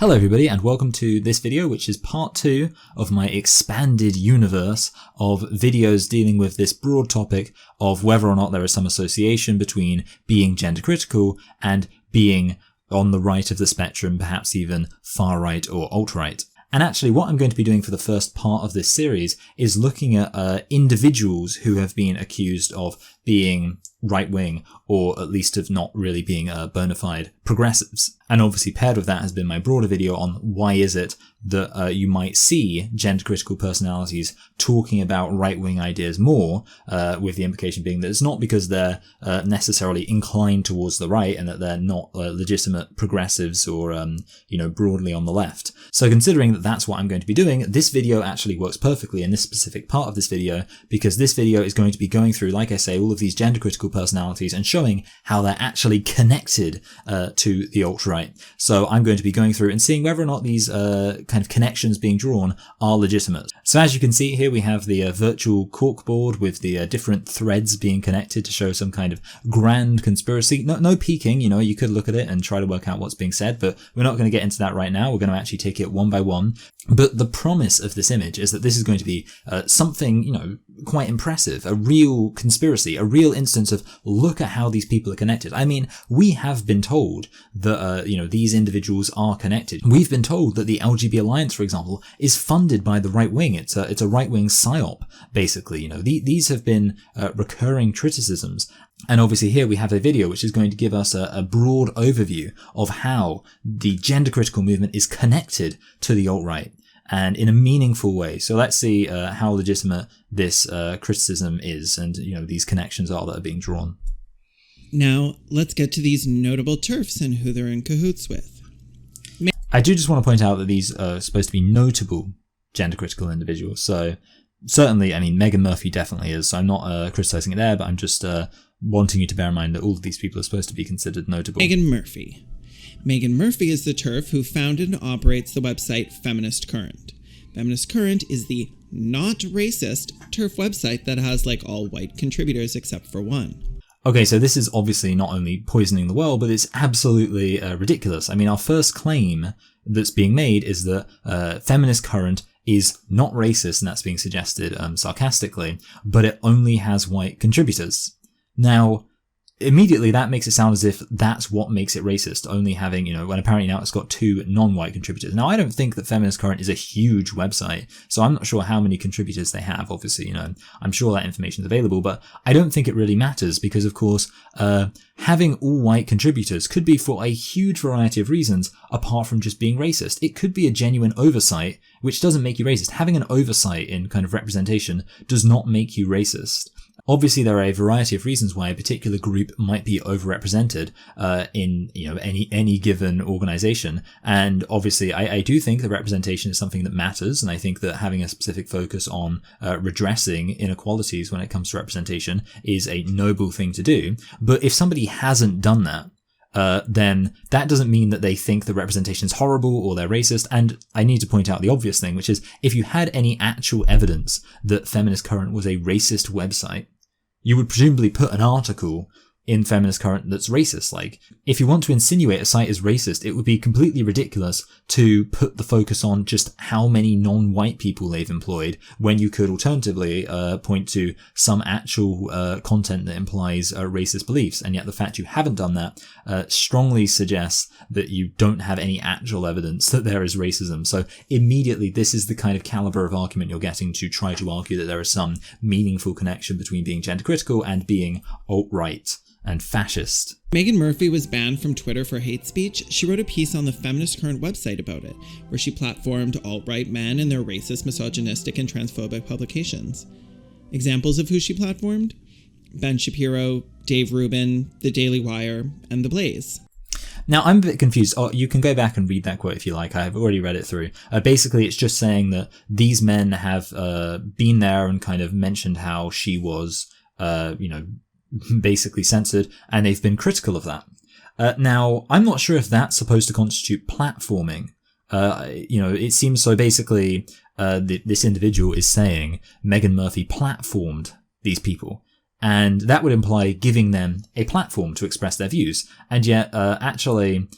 Hello everybody and welcome to this video, which is part 2 of my expanded universe of videos dealing with this broad topic of whether or not there is some association between being gender critical and being on the right of the spectrum, perhaps even far right or alt-right. And actually what I'm going to be doing for the first part of this series is looking at individuals who have been accused of being right-wing, or at least of not really being bona fide progressives. And obviously paired with that has been my broader video on why is it that you might see gender-critical personalities talking about right-wing ideas more, with the implication being that it's not because they're necessarily inclined towards the right and that they're not legitimate progressives or, broadly on the left. So considering that that's what I'm going to be doing, this video actually works perfectly in this specific part of this video, because this video is going to be going through, like I say, all of these gender-critical personalities and showing how they're actually connected to the alt-right. So I'm going to be going through and seeing whether or not these kind of connections being drawn are legitimate. So as you can see here, we have the virtual corkboard with the different threads being connected to show some kind of grand conspiracy. No peeking, you could look at it and try to work out what's being said, but we're not going to get into that right now. We're going to actually take it one by one. But the promise of this image is that this is going to be something, quite impressive, a real conspiracy, a real instance of look at how these people are connected. I mean, we have been told that, these individuals are connected. We've been told that the LGBT Alliance, for example, is funded by the right wing. It's a right-wing psyop, basically. These have been recurring criticisms. And obviously here we have a video which is going to give us a broad overview of how the gender critical movement is connected to the alt-right, and in a meaningful way. So let's see how legitimate this criticism is and, these connections are that are being drawn. Now, let's get to these notable TERFs and who they're in cahoots with. I do just want to point out that these are supposed to be notable gender critical individuals. So certainly, I mean, Meghan Murphy definitely is. So I'm not criticizing it there, but I'm just wanting you to bear in mind that all of these people are supposed to be considered notable. Meghan Murphy. Meghan Murphy is the TERF who founded and operates the website Feminist Current. Feminist Current is the not racist TERF website that has all white contributors except for one. Okay, so this is obviously not only poisoning the well, but it's absolutely ridiculous. I mean, our first claim that's being made is that Feminist Current is not racist, and that's being suggested sarcastically, but it only has white contributors. Now, immediately that makes it sound as if that's what makes it racist, only having, when apparently now it's got 2 non-white contributors. Now, I don't think that Feminist Current is a huge website, so I'm not sure how many contributors they have. Obviously, I'm sure that information is available, but I don't think it really matters because, of course, having all white contributors could be for a huge variety of reasons apart from just being racist. It could be a genuine oversight, which doesn't make you racist. Having an oversight in kind of representation does not make you racist. Obviously, there are a variety of reasons why a particular group might be overrepresented in any given organization, and obviously, I do think that representation is something that matters, and I think that having a specific focus on redressing inequalities when it comes to representation is a noble thing to do. But if somebody hasn't done that, then that doesn't mean that they think the representation is horrible or they're racist. And I need to point out the obvious thing, which is if you had any actual evidence that Feminist Current was a racist website, you would presumably put an article in Feminist Current that's racist. If you want to insinuate a site is racist, it would be completely ridiculous to put the focus on just how many non-white people they've employed when you could alternatively point to some actual content that implies racist beliefs. And yet the fact you haven't done that strongly suggests that you don't have any actual evidence that there is racism. So immediately this is the kind of caliber of argument you're getting to try to argue that there is some meaningful connection between being gender critical and being alt-right and fascist. Meghan Murphy was banned from Twitter for hate speech. She wrote a piece on the Feminist Current website about it, where she platformed alt-right men and their racist, misogynistic, and transphobic publications. Examples of who she platformed? Ben Shapiro, Dave Rubin, The Daily Wire, and The Blaze. Now, I'm a bit confused. You can go back and read that quote if you like. I've already read it through. Basically, it's just saying that these men have been there and kind of mentioned how she was, basically censored, and they've been critical of that. Now, I'm not sure if that's supposed to constitute platforming. It seems so. Basically, this individual is saying Meghan Murphy platformed these people. And that would imply giving them a platform to express their views. And yet, actually,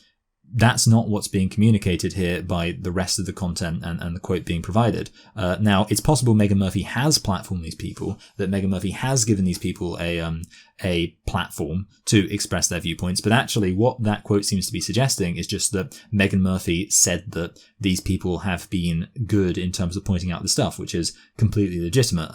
that's not what's being communicated here by the rest of the content and the quote being provided. Now, it's possible Meghan Murphy has platformed these people, that Meghan Murphy has given these people a platform to express their viewpoints, but actually what that quote seems to be suggesting is just that Meghan Murphy said that these people have been good in terms of pointing out the stuff, which is completely legitimate.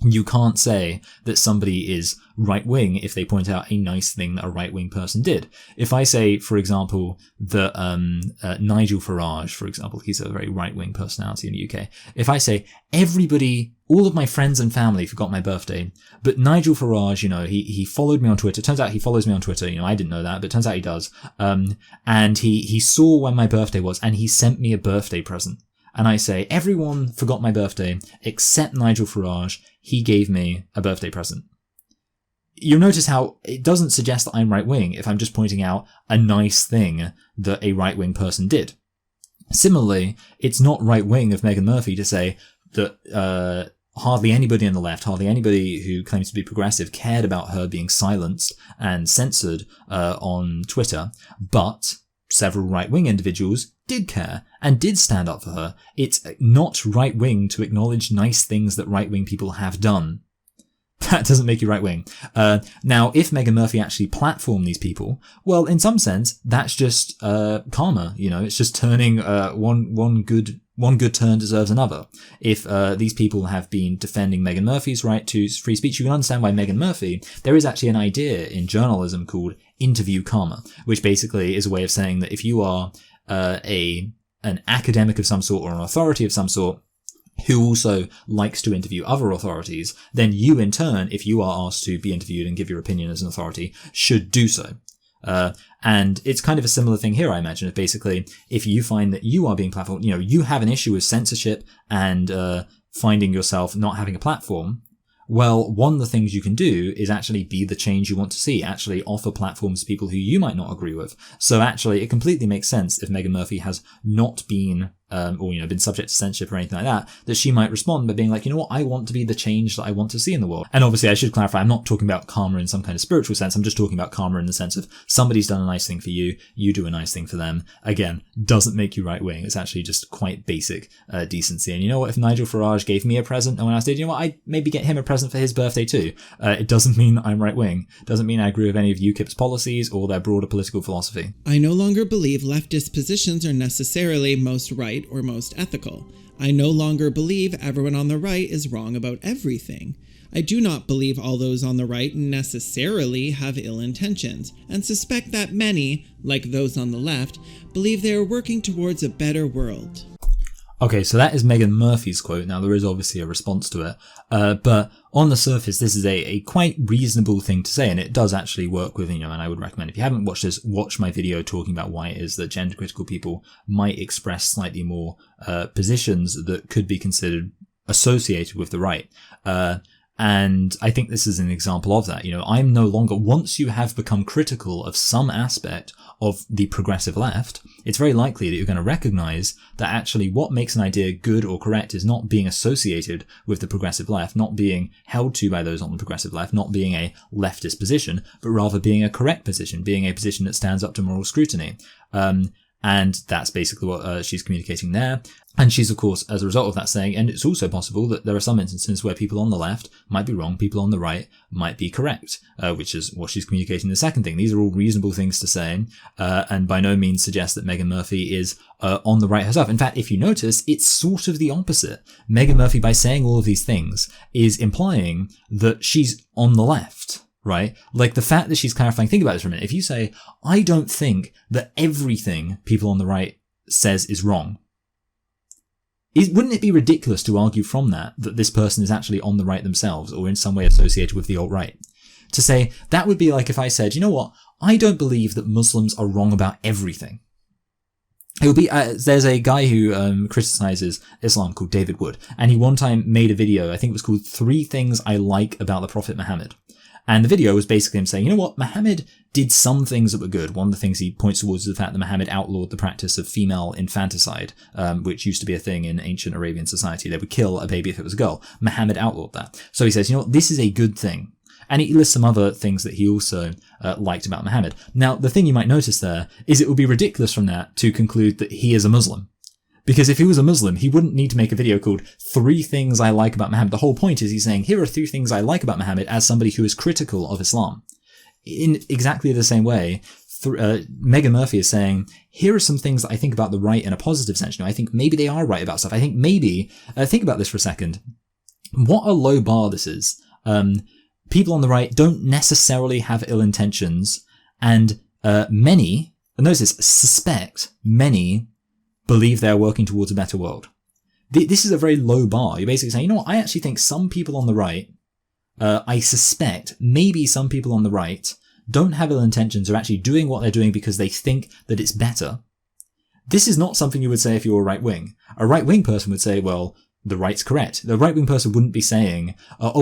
You can't say that somebody is right-wing if they point out a nice thing that a right-wing person did. If I say, for example, that Nigel Farage, for example, he's a very right-wing personality in the UK. If I say, all of my friends and family forgot my birthday, but Nigel Farage, he followed me on Twitter. Turns out he follows me on Twitter. I didn't know that, but turns out he does. And he saw when my birthday was, and he sent me a birthday present. And I say, everyone forgot my birthday except Nigel Farage. He gave me a birthday present. You'll notice how it doesn't suggest that I'm right-wing if I'm just pointing out a nice thing that a right-wing person did. Similarly, it's not right-wing of Meghan Murphy to say that hardly anybody on the left, hardly anybody who claims to be progressive cared about her being silenced and censored on Twitter, but several right-wing individuals did care and did stand up for her. It's not right-wing to acknowledge nice things that right-wing people have done. That doesn't make you right-wing. Now, if Meghan Murphy actually platformed these people, well, in some sense, that's just karma. It's just turning one good turn deserves another. If these people have been defending Meghan Murphy's right to free speech, you can understand why Meghan Murphy. There is actually an idea in journalism called interview karma, which basically is a way of saying that if you are an academic of some sort or an authority of some sort who also likes to interview other authorities, then you in turn, if you are asked to be interviewed and give your opinion as an authority, should do so. And it's kind of a similar thing here, I imagine. If basically, if you find that you are being platformed, you have an issue with censorship and finding yourself not having a platform, well, one of the things you can do is actually be the change you want to see, actually offer platforms to people who you might not agree with. So actually, it completely makes sense if Meghan Murphy has not been been subject to censorship or anything like that she might respond by being like, you know what, I want to be the change that I want to see in the world. And obviously I should clarify, I'm not talking about karma in some kind of spiritual sense, I'm just talking about karma in the sense of somebody's done a nice thing for you, you do a nice thing for them. Again, doesn't make you right-wing, it's actually just quite basic decency. And you know what, if Nigel Farage gave me a present and when I said, you know what, I'd maybe get him a present for his birthday too, it doesn't mean I'm right-wing, doesn't mean I agree with any of UKIP's policies or their broader political philosophy. I no longer believe leftist positions are necessarily most right or most ethical. I no longer believe everyone on the right is wrong about everything. I do not believe all those on the right necessarily have ill intentions, and suspect that many, like those on the left, believe they are working towards a better world. Okay, so that is Meghan Murphy's quote. Now, there is obviously a response to it, but on the surface, this is a quite reasonable thing to say, and it does actually work with, and I would recommend, if you haven't watched this, watch my video talking about why it is that gender-critical people might express slightly more positions that could be considered associated with the right. And I think this is an example of that. I'm no longer, once you have become critical of some aspect of the progressive left, it's very likely that you're going to recognize that actually what makes an idea good or correct is not being associated with the progressive left, not being held to by those on the progressive left, not being a leftist position, but rather being a correct position, being a position that stands up to moral scrutiny. And that's basically what she's communicating there. And she's, of course, as a result of that saying, and it's also possible that there are some instances where people on the left might be wrong, people on the right might be correct, which is what she's communicating in the second thing. These are all reasonable things to say, and by no means suggest that Meghan Murphy is on the right herself. In fact, if you notice, it's sort of the opposite. Meghan Murphy, by saying all of these things, is implying that she's on the left. Right? Like the fact that she's clarifying, think about this for a minute. If you say, I don't think that everything people on the right says is wrong, wouldn't it be ridiculous to argue from that this person is actually on the right themselves or in some way associated with the alt-right? To say, that would be like if I said, you know what, I don't believe that Muslims are wrong about everything. It would be, there's a guy who criticizes Islam called David Wood, and he one time made a video, I think it was called 3 Things I Like About the Prophet Muhammad. And the video was basically him saying, you know what, Muhammad did some things that were good. One of the things he points towards is the fact that Muhammad outlawed the practice of female infanticide, which used to be a thing in ancient Arabian society. They would kill a baby if it was a girl. Muhammad outlawed that. So he says, you know what, this is a good thing. And he lists some other things that he also liked about Muhammad. Now, the thing you might notice there is it would be ridiculous from that to conclude that he is a Muslim. Because if he was a Muslim, he wouldn't need to make a video called 3 Things I Like About Muhammad. The whole point is he's saying, here are 3 things I like about Muhammad as somebody who is critical of Islam. In exactly the same way, Meghan Murphy is saying, here are some things that I think about the right in a positive sense. I think maybe they are right about stuff. I think maybe, think about this for a second. What a low bar this is. People on the right don't necessarily have ill intentions, and many, and notice this, suspect many believe they're working towards a better world. This is a very low bar. You're basically saying, you know what, I actually think some people on the right, I suspect maybe some people on the right don't have ill intentions, are actually doing what they're doing because they think that it's better. This is not something you would say if you were right-wing. A right-wing person would say, well, the right's correct. The right-wing person wouldn't be saying,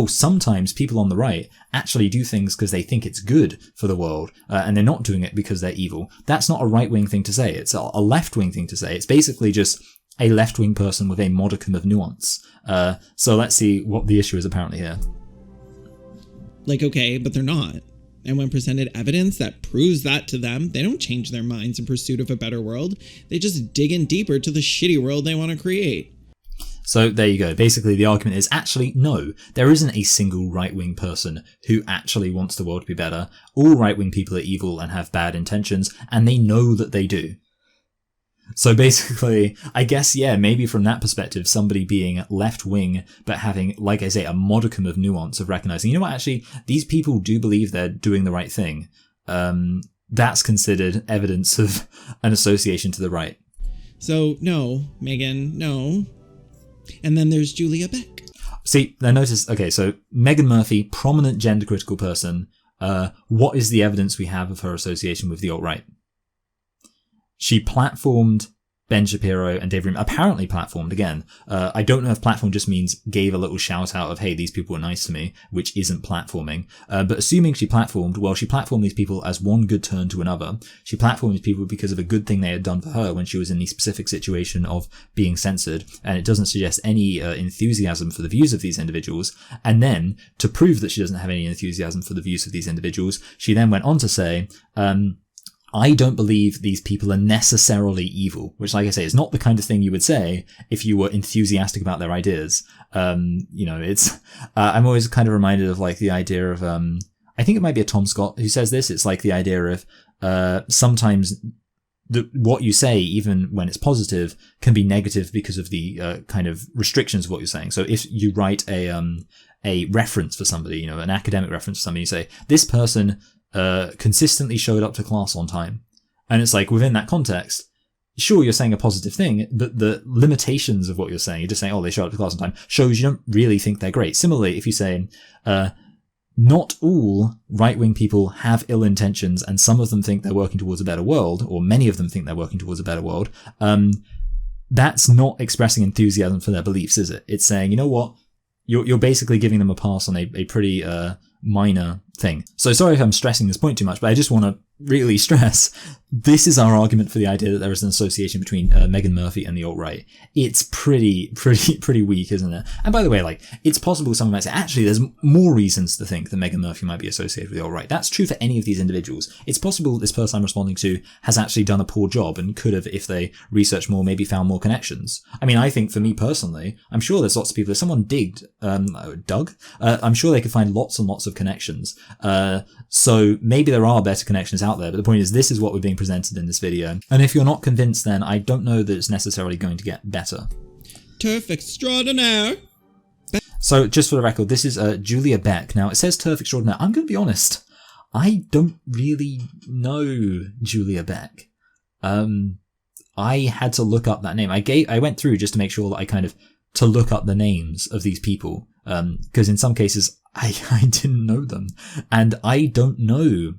sometimes people on the right actually do things because they think it's good for the world, and they're not doing it because they're evil. That's not a right-wing thing to say. It's a left-wing thing to say. It's basically just a left-wing person with a modicum of nuance. So let's see what the issue is apparently here. Okay, but they're not. And when presented evidence that proves that to them, they don't change their minds in pursuit of a better world. They just dig in deeper to the shitty world they want to create. So there you go. Basically, the argument is actually, no, there isn't a single right-wing person who actually wants the world to be better. All right-wing people are evil and have bad intentions, and they know that they do. So basically, I guess, yeah, maybe from that perspective, somebody being left-wing, but having, like I say, a modicum of nuance of recognizing, you know what, actually, these people do believe they're doing the right thing. That's considered evidence of an association to the right. So, no, Meghan, no. And then there's Julia Beck. See, I noticed, okay, so Meghan Murphy, prominent gender-critical person. What is the evidence we have of her association with the alt-right? She platformed Ben Shapiro and Dave Rubin. Apparently platformed again. I don't know if platform just means gave a little shout out of, hey, these people were nice to me, which isn't platforming. But assuming she platformed, well, she platformed these people as one good turn to another. She platformed these people because of a good thing they had done for her when she was in the specific situation of being censored. And it doesn't suggest any enthusiasm for the views of these individuals. And then, to prove that she doesn't have any enthusiasm for the views of these individuals, she then went on to say, I don't believe these people are necessarily evil, which, like I say, is not the kind of thing you would say if you were enthusiastic about their ideas. It's, I'm always kind of reminded of the idea of, I think it might be a Tom Scott who says this. It's like the idea of, sometimes what you say, even when it's positive, can be negative because of the, kind of restrictions of what you're saying. So if you write a reference for somebody, an academic reference for somebody, you say, this person consistently showed up to class on time. And it's within that context, sure, you're saying a positive thing, but the limitations of what you're saying, you're just saying, they showed up to class on time, shows you don't really think they're great. Similarly, if you say, not all right-wing people have ill intentions, and some of them think they're working towards a better world, or many of them think they're working towards a better world, that's not expressing enthusiasm for their beliefs, is it? It's saying, you know what? You're basically giving them a pass on a pretty, minor thing. So sorry if I'm stressing this point too much, but I just want to really stress this is our argument for the idea that there is an association between Meghan Murphy and the alt-right. It's pretty weak, isn't it? And by the way, it's possible someone might say, actually, there's more reasons to think that Meghan Murphy might be associated with the alt-right. That's true for any of these individuals. It's possible this person I'm responding to has actually done a poor job and could have, if they researched more, maybe found more connections. I mean, I think for me personally, I'm sure there's lots of people, if someone dug, I'm sure they could find lots and lots of connections. So maybe there are better connections out there, but the point is this is what we're being presented in this video. And if you're not convinced, then I don't know that it's necessarily going to get better. TERF extraordinaire. So just for the record, this is Julia Beck. Now it says TERF extraordinaire. I'm going to be honest. I don't really know Julia Beck. I had to look up that name. I went through just to make sure that to look up the names of these people. Because in some cases, I didn't know them. And I don't know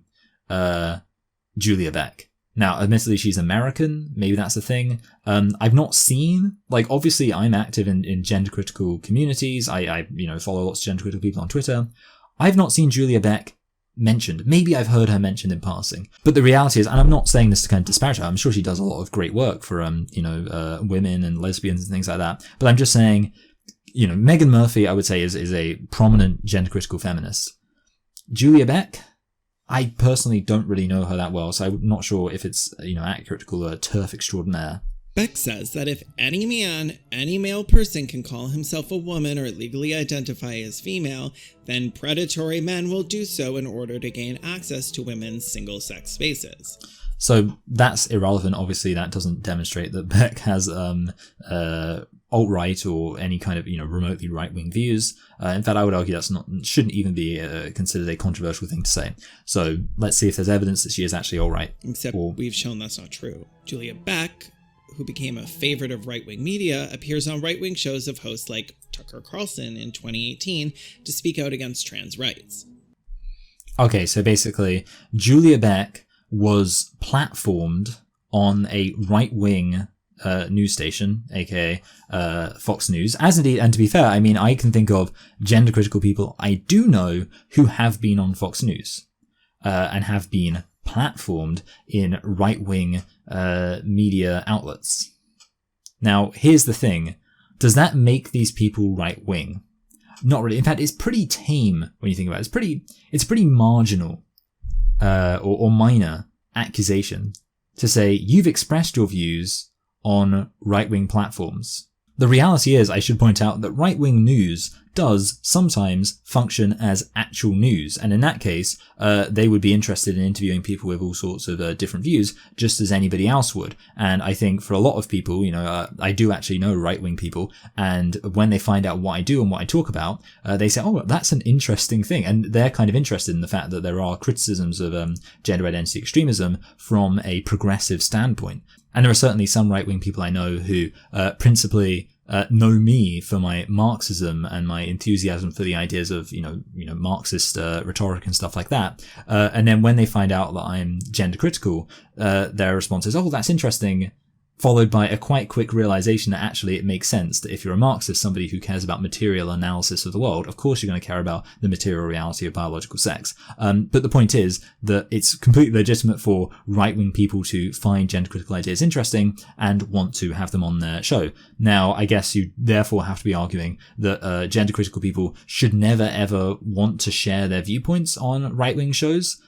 Julia Beck. Now, admittedly, she's American. Maybe that's the thing. I've not seen, obviously I'm active in gender critical communities. I follow lots of gender critical people on Twitter. I've not seen Julia Beck mentioned. Maybe I've heard her mentioned in passing. But the reality is, and I'm not saying this to kind of disparage her, I'm sure she does a lot of great work for, women and lesbians and things like that. But I'm just saying, Meghan Murphy, I would say, is a prominent gender critical feminist. Julia Beck, I personally don't really know her that well, so I'm not sure if it's, accurate to call her a TERF extraordinaire. Beck says that if any man, any male person can call himself a woman or legally identify as female, then predatory men will do so in order to gain access to women's single-sex spaces. So that's irrelevant. Obviously, that doesn't demonstrate that Beck has alt-right or any kind of remotely right-wing views. In fact, I would argue shouldn't even be considered a controversial thing to say. So let's see if there's evidence that she is actually alt-right. Except we've shown that's not true. Julia Beck, who became a favorite of right-wing media, appears on right-wing shows of hosts like Tucker Carlson in 2018 to speak out against trans rights. Okay, so basically, Julia Beck was platformed on a right-wing news station, aka Fox News, as indeed, and to be fair, I mean, I can think of gender-critical people I do know who have been on Fox News and have been platformed in right-wing media outlets. Now, here's the thing. Does that make these people right-wing? Not really. In fact, it's pretty tame when you think about it. It's pretty marginal or minor accusation to say you've expressed your views on right-wing platforms. The reality is, I should point out that right-wing news does sometimes function as actual news, and in that case, they would be interested in interviewing people with all sorts of different views, just as anybody else would. And I think for a lot of people, I do actually know right-wing people, and when they find out what I do and what I talk about, they say, oh, that's an interesting thing, and they're kind of interested in the fact that there are criticisms of gender identity extremism from a progressive standpoint. And there are certainly some right-wing people I know who principally know me for my Marxism and my enthusiasm for the ideas of, Marxist rhetoric and stuff like that. And then when they find out that I'm gender critical, their response is, oh, that's interesting, followed by a quite quick realization that actually it makes sense that if you're a Marxist, somebody who cares about material analysis of the world, of course you're going to care about the material reality of biological sex. But the point is that it's completely legitimate for right-wing people to find gender-critical ideas interesting and want to have them on their show. Now, I guess you therefore have to be arguing that gender-critical people should never ever want to share their viewpoints on right-wing shows.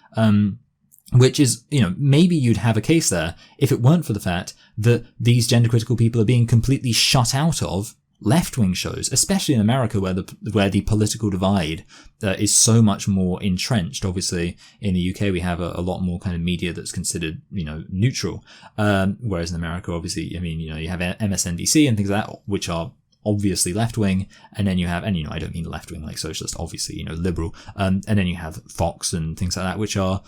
Which is, maybe you'd have a case there if it weren't for the fact that these gender-critical people are being completely shut out of left-wing shows, especially in America where the political divide is so much more entrenched. Obviously, in the UK, we have a lot more kind of media that's considered, neutral. Whereas in America, obviously, you have MSNBC and things like that, which are obviously left-wing, and then you have, and I don't mean left-wing like socialist, obviously, liberal, and then you have Fox and things like that, which are,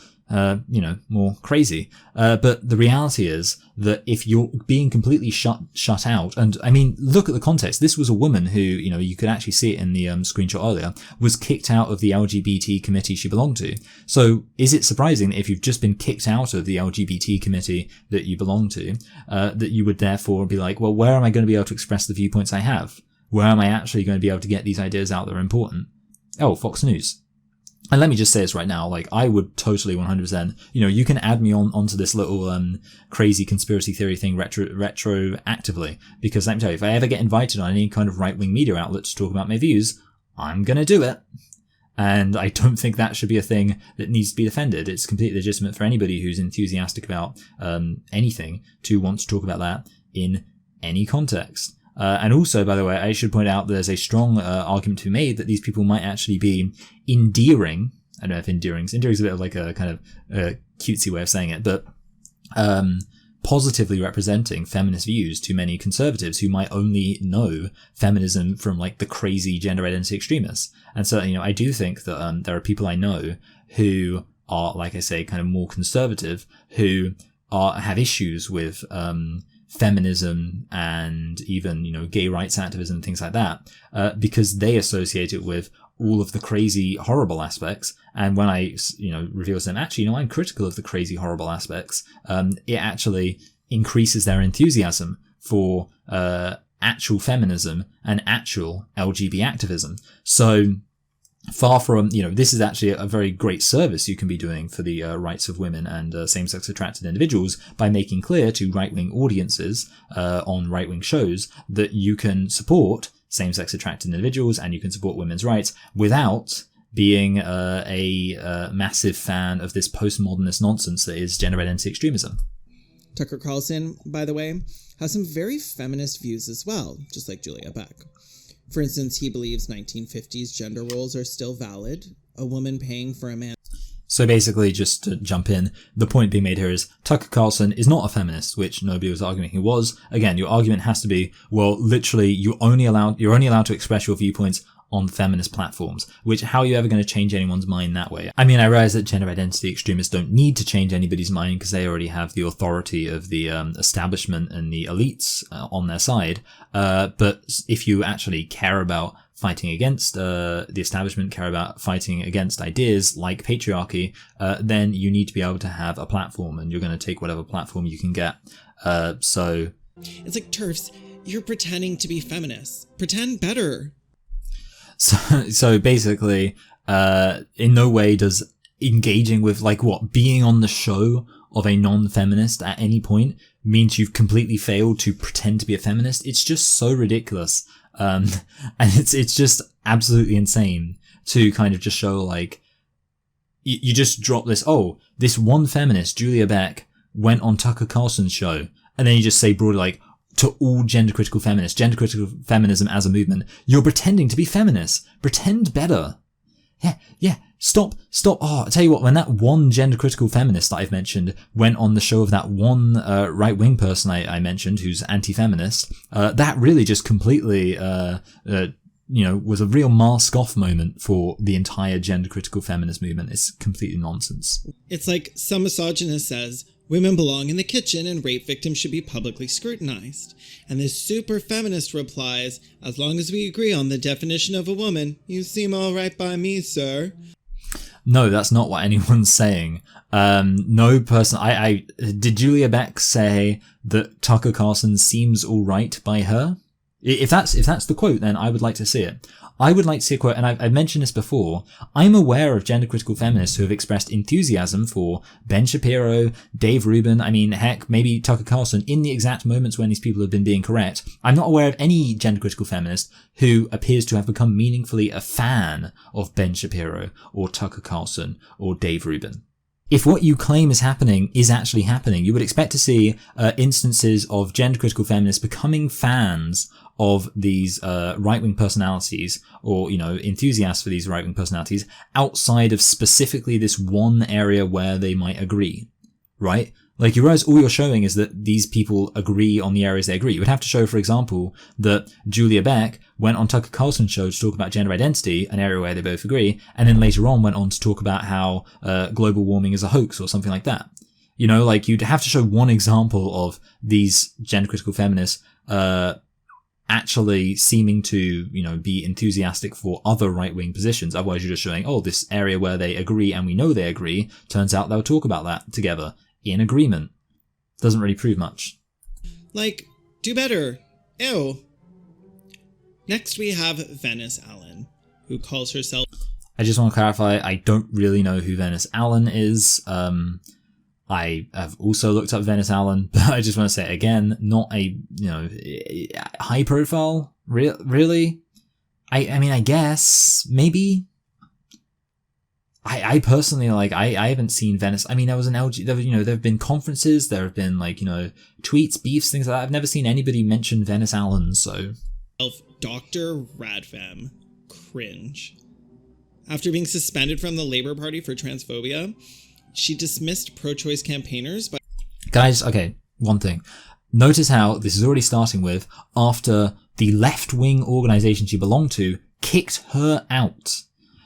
more crazy. But the reality is that if you're being completely shut out, and I mean, look at the context. This was a woman who, you could actually see it in the screenshot earlier, was kicked out of the LGBT committee she belonged to. So is it surprising that if you've just been kicked out of the LGBT committee that you belong to, that you would therefore be like, well, where am I going to be able to express the viewpoints I have? Where am I actually going to be able to get these ideas out that are important? Oh, Fox News. And let me just say this right now, I would totally 100%, you can add me onto this little, crazy conspiracy theory thing retroactively, because let me tell you, if I ever get invited on any kind of right-wing media outlet to talk about my views, I'm gonna do it. And I don't think that should be a thing that needs to be defended. It's completely legitimate for anybody who's enthusiastic about, anything to want to talk about that in any context. And also, by the way, I should point out there's a strong argument to be made that these people might actually be endearing. I don't know if endearing is a bit of like a kind of cutesy way of saying it, but positively representing feminist views to many conservatives who might only know feminism from the crazy gender identity extremists. And so, I do think that there are people I know who are, like I say, kind of more conservative, who have issues with feminism and even, gay rights activism and things like that, because they associate it with all of the crazy, horrible aspects. And when I, reveal to them, actually, I'm critical of the crazy, horrible aspects, it actually increases their enthusiasm for actual feminism and actual LGBT activism. So far from, this is actually a very great service you can be doing for the rights of women and same-sex attracted individuals by making clear to right-wing audiences on right-wing shows that you can support same-sex attracted individuals and you can support women's rights without being a massive fan of this postmodernist nonsense that is gender identity extremism. Tucker Carlson, by the way, has some very feminist views as well, just like Julia Beck. For instance, he believes 1950s gender roles are still valid, a woman paying for a man. So basically, just to jump in, the point being made here is Tucker Carlson is not a feminist, which nobody was arguing he was. Again, your argument has to be, well, literally, you're only allowed to express your viewpoints on feminist platforms, which how are you ever going to change anyone's mind that way? I mean, I realize that gender identity extremists don't need to change anybody's mind because they already have the authority of the establishment and the elites on their side. But if you actually care about fighting against the establishment, care about fighting against ideas like patriarchy, then you need to be able to have a platform, and you're going to take whatever platform you can get. So it's like, TERFs, you're pretending to be feminists. Pretend better. So basically, in no way does engaging with, being on the show of a non-feminist at any point means you've completely failed to pretend to be a feminist. It's just so ridiculous. And it's just absolutely insane to kind of just show, you just drop this one feminist, Julia Beck, went on Tucker Carlson's show, and then you just say broadly, to all gender critical feminists, gender critical feminism as a movement, you're pretending to be feminists. Pretend better. Yeah. Stop. Oh, I tell you what, when that one gender critical feminist that I've mentioned went on the show of that one right wing person I mentioned who's anti-feminist, that really just completely was a real mask off moment for the entire gender critical feminist movement. It's completely nonsense. It's like some misogynist says, women belong in the kitchen and rape victims should be publicly scrutinized. And this super feminist replies, as long as we agree on the definition of a woman, you seem all right by me, sir. No, that's not what anyone's saying. No person, did Julia Beck say that Tucker Carlson seems all right by her? If that's the quote, then I would like to see it. I would like to see a quote, and I've mentioned this before. I'm aware of gender critical feminists who have expressed enthusiasm for Ben Shapiro, Dave Rubin, heck, maybe Tucker Carlson in the exact moments when these people have been being correct. I'm not aware of any gender critical feminist who appears to have become meaningfully a fan of Ben Shapiro or Tucker Carlson or Dave Rubin. If what you claim is happening is actually happening, you would expect to see instances of gender critical feminists becoming fans of these right-wing personalities or, enthusiasts for these right-wing personalities outside of specifically this one area where they might agree, right? You realize all you're showing is that these people agree on the areas they agree. You would have to show, for example, that Julia Beck went on Tucker Carlson's show to talk about gender identity, an area where they both agree, and then later on went on to talk about how global warming is a hoax or something like that. You'd have to show one example of these gender critical feminists actually seeming to, be enthusiastic for other right-wing positions. Otherwise, you're just showing, this area where they agree and we know they agree, turns out they'll talk about that together in agreement. Doesn't really prove much. Do better. Ew. Next, we have Venice Allan, who calls herself... I just want to clarify, I don't really know who Venice Allan is. I have also looked up Venice Allan, but I just want to say again, not a, high profile, really? I guess, maybe? I personally, I haven't seen Venice. There was an LG, there have been conferences, there have been, tweets, beefs, things like that. I've never seen anybody mention Venice Allan, so. Dr. Radfem. Cringe. After being suspended from the Labour Party for transphobia, she dismissed pro-choice campaigners by... Guys, okay, one thing. Notice how this is already starting with after the left-wing organisation she belonged to kicked her out.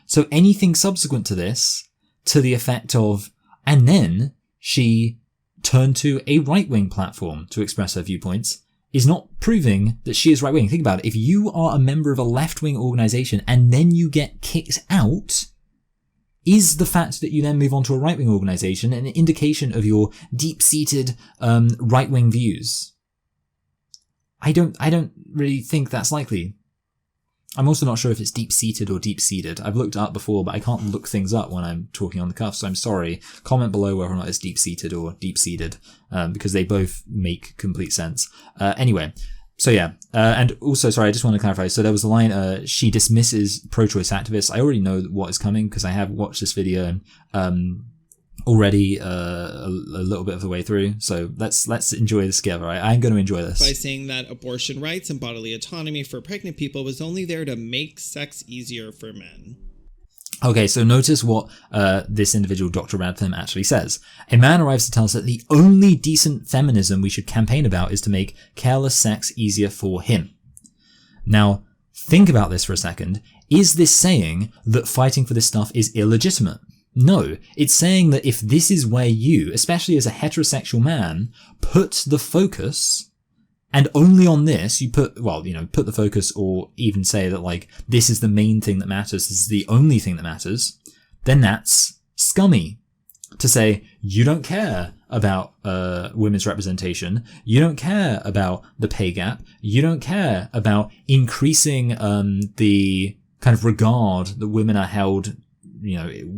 So anything subsequent to this, to the effect of, and then she turned to a right-wing platform to express her viewpoints, is not proving that she is right-wing. Think about it. If you are a member of a left-wing organisation and then you get kicked out, is the fact that you then move on to a right-wing organisation an indication of your deep-seated right-wing views? I don't really think that's likely. I'm also not sure if it's deep-seated or deep-seated. I've looked it up before, but I can't look things up when I'm talking on the cuff, so I'm sorry. Comment below whether or not it's deep-seated or deep-seated, because they both make complete sense. Anyway, so So yeah, and also, sorry, I just want to clarify. So there was a line, she dismisses pro-choice activists. I already know what is coming because I have watched this video already a little bit of the way through. So let's enjoy this together. I'm going to enjoy this. By saying that abortion rights and bodily autonomy for pregnant people was only there to make sex easier for men. Okay, so notice what this individual, Dr. Radfem, actually says. A man arrives to tell us that the only decent feminism we should campaign about is to make careless sex easier for him. Now, think about this for a second. Is this saying that fighting for this stuff is illegitimate? No, it's saying that if this is where you, especially as a heterosexual man, put the focus, and only on this, you put the focus, or even say that, like, this is the main thing that matters, this is the only thing that matters, then that's scummy. To say, you don't care about women's representation, you don't care about the pay gap, you don't care about increasing the kind of regard that women are held,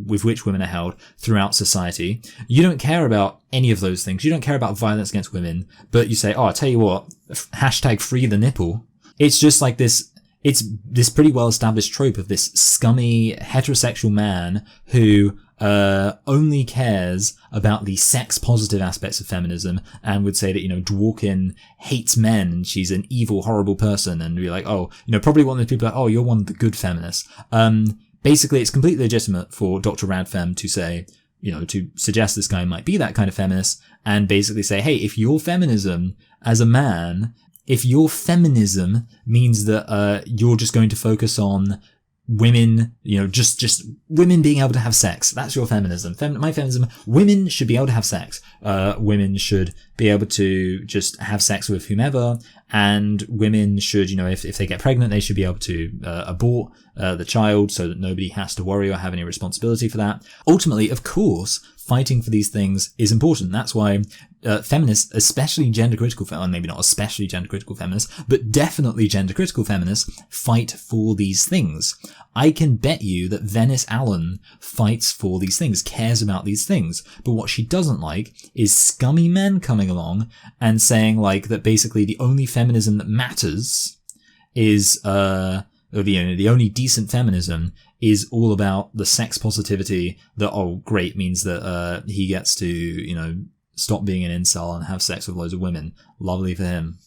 with which women are held throughout society. You don't care about any of those things. You don't care about violence against women, but you say, oh, I'll tell you what, hashtag free the nipple. It's just like this, it's this pretty well established trope of this scummy heterosexual man who only cares about the sex positive aspects of feminism and would say that, Dworkin hates men and she's an evil, horrible person, and be like, probably one of those people like, oh, you're one of the good feminists. Basically, it's completely legitimate for Dr. Radfem to say, to suggest this guy might be that kind of feminist, and basically say, hey, if your feminism as a man, if your feminism means that you're just going to focus on women, just women being able to have sex, that's your feminism. My feminism, women should be able to have sex. Women should be able to just have sex with whomever, and women should, if they get pregnant, they should be able to abort the child so that nobody has to worry or have any responsibility for that. Ultimately, of course, fighting for these things is important. That's why feminists, especially gender-critical feminists, maybe not especially gender-critical feminists, but definitely gender-critical feminists, fight for these things. I can bet you that Venice Allan fights for these things, cares about these things, but what she doesn't like is scummy men coming along and saying, like, that basically the only feminism that matters is, the only decent feminism is all about the sex positivity that, oh, great, means that he gets to, stop being an incel and have sex with loads of women. Lovely for him.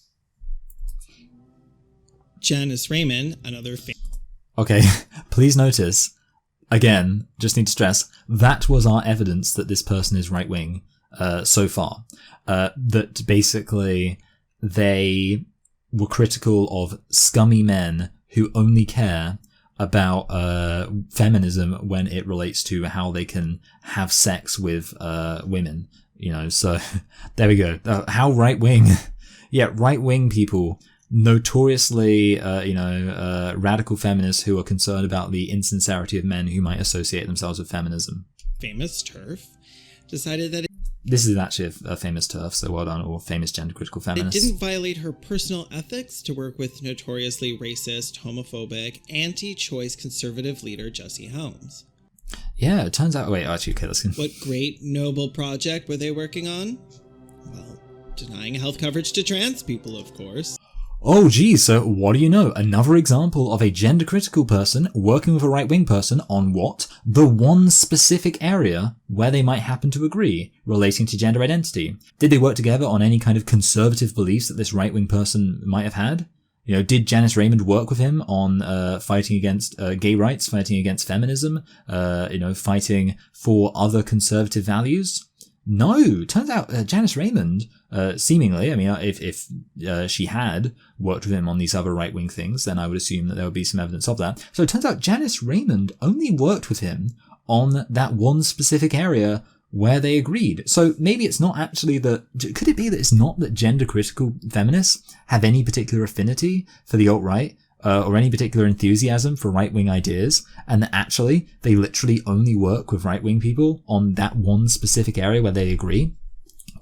Janice Raymond, another Okay, please notice, again, just need to stress, that was our evidence that this person is right-wing so far. That basically they were critical of scummy men who only care about feminism when it relates to how they can have sex with women. So there we go. How right-wing. Yeah, right-wing people, notoriously, radical feminists who are concerned about the insincerity of men who might associate themselves with feminism. Famous TERF decided that this is actually a famous TERF, so well done, or famous gender-critical feminist. It didn't violate her personal ethics to work with notoriously racist, homophobic, anti-choice conservative leader Jesse Helms. Yeah, it turns out... Wait, actually, okay, let's... What great, noble project were they working on? Well, denying health coverage to trans people, of course. Oh, geez, so what do you know? Another example of a gender-critical person working with a right-wing person on what? The one specific area where they might happen to agree, relating to gender identity. Did they work together on any kind of conservative beliefs that this right-wing person might have had? Did Janice Raymond work with him on fighting against gay rights, fighting against feminism, fighting for other conservative values? No, turns out Janice Raymond, seemingly, if she had worked with him on these other right-wing things, then I would assume that there would be some evidence of that. So it turns out Janice Raymond only worked with him on that one specific area where they agreed. So maybe it's not actually that... Could it be that it's not that gender-critical feminists have any particular affinity for the alt-right, or any particular enthusiasm for right-wing ideas, and that actually they literally only work with right-wing people on that one specific area where they agree?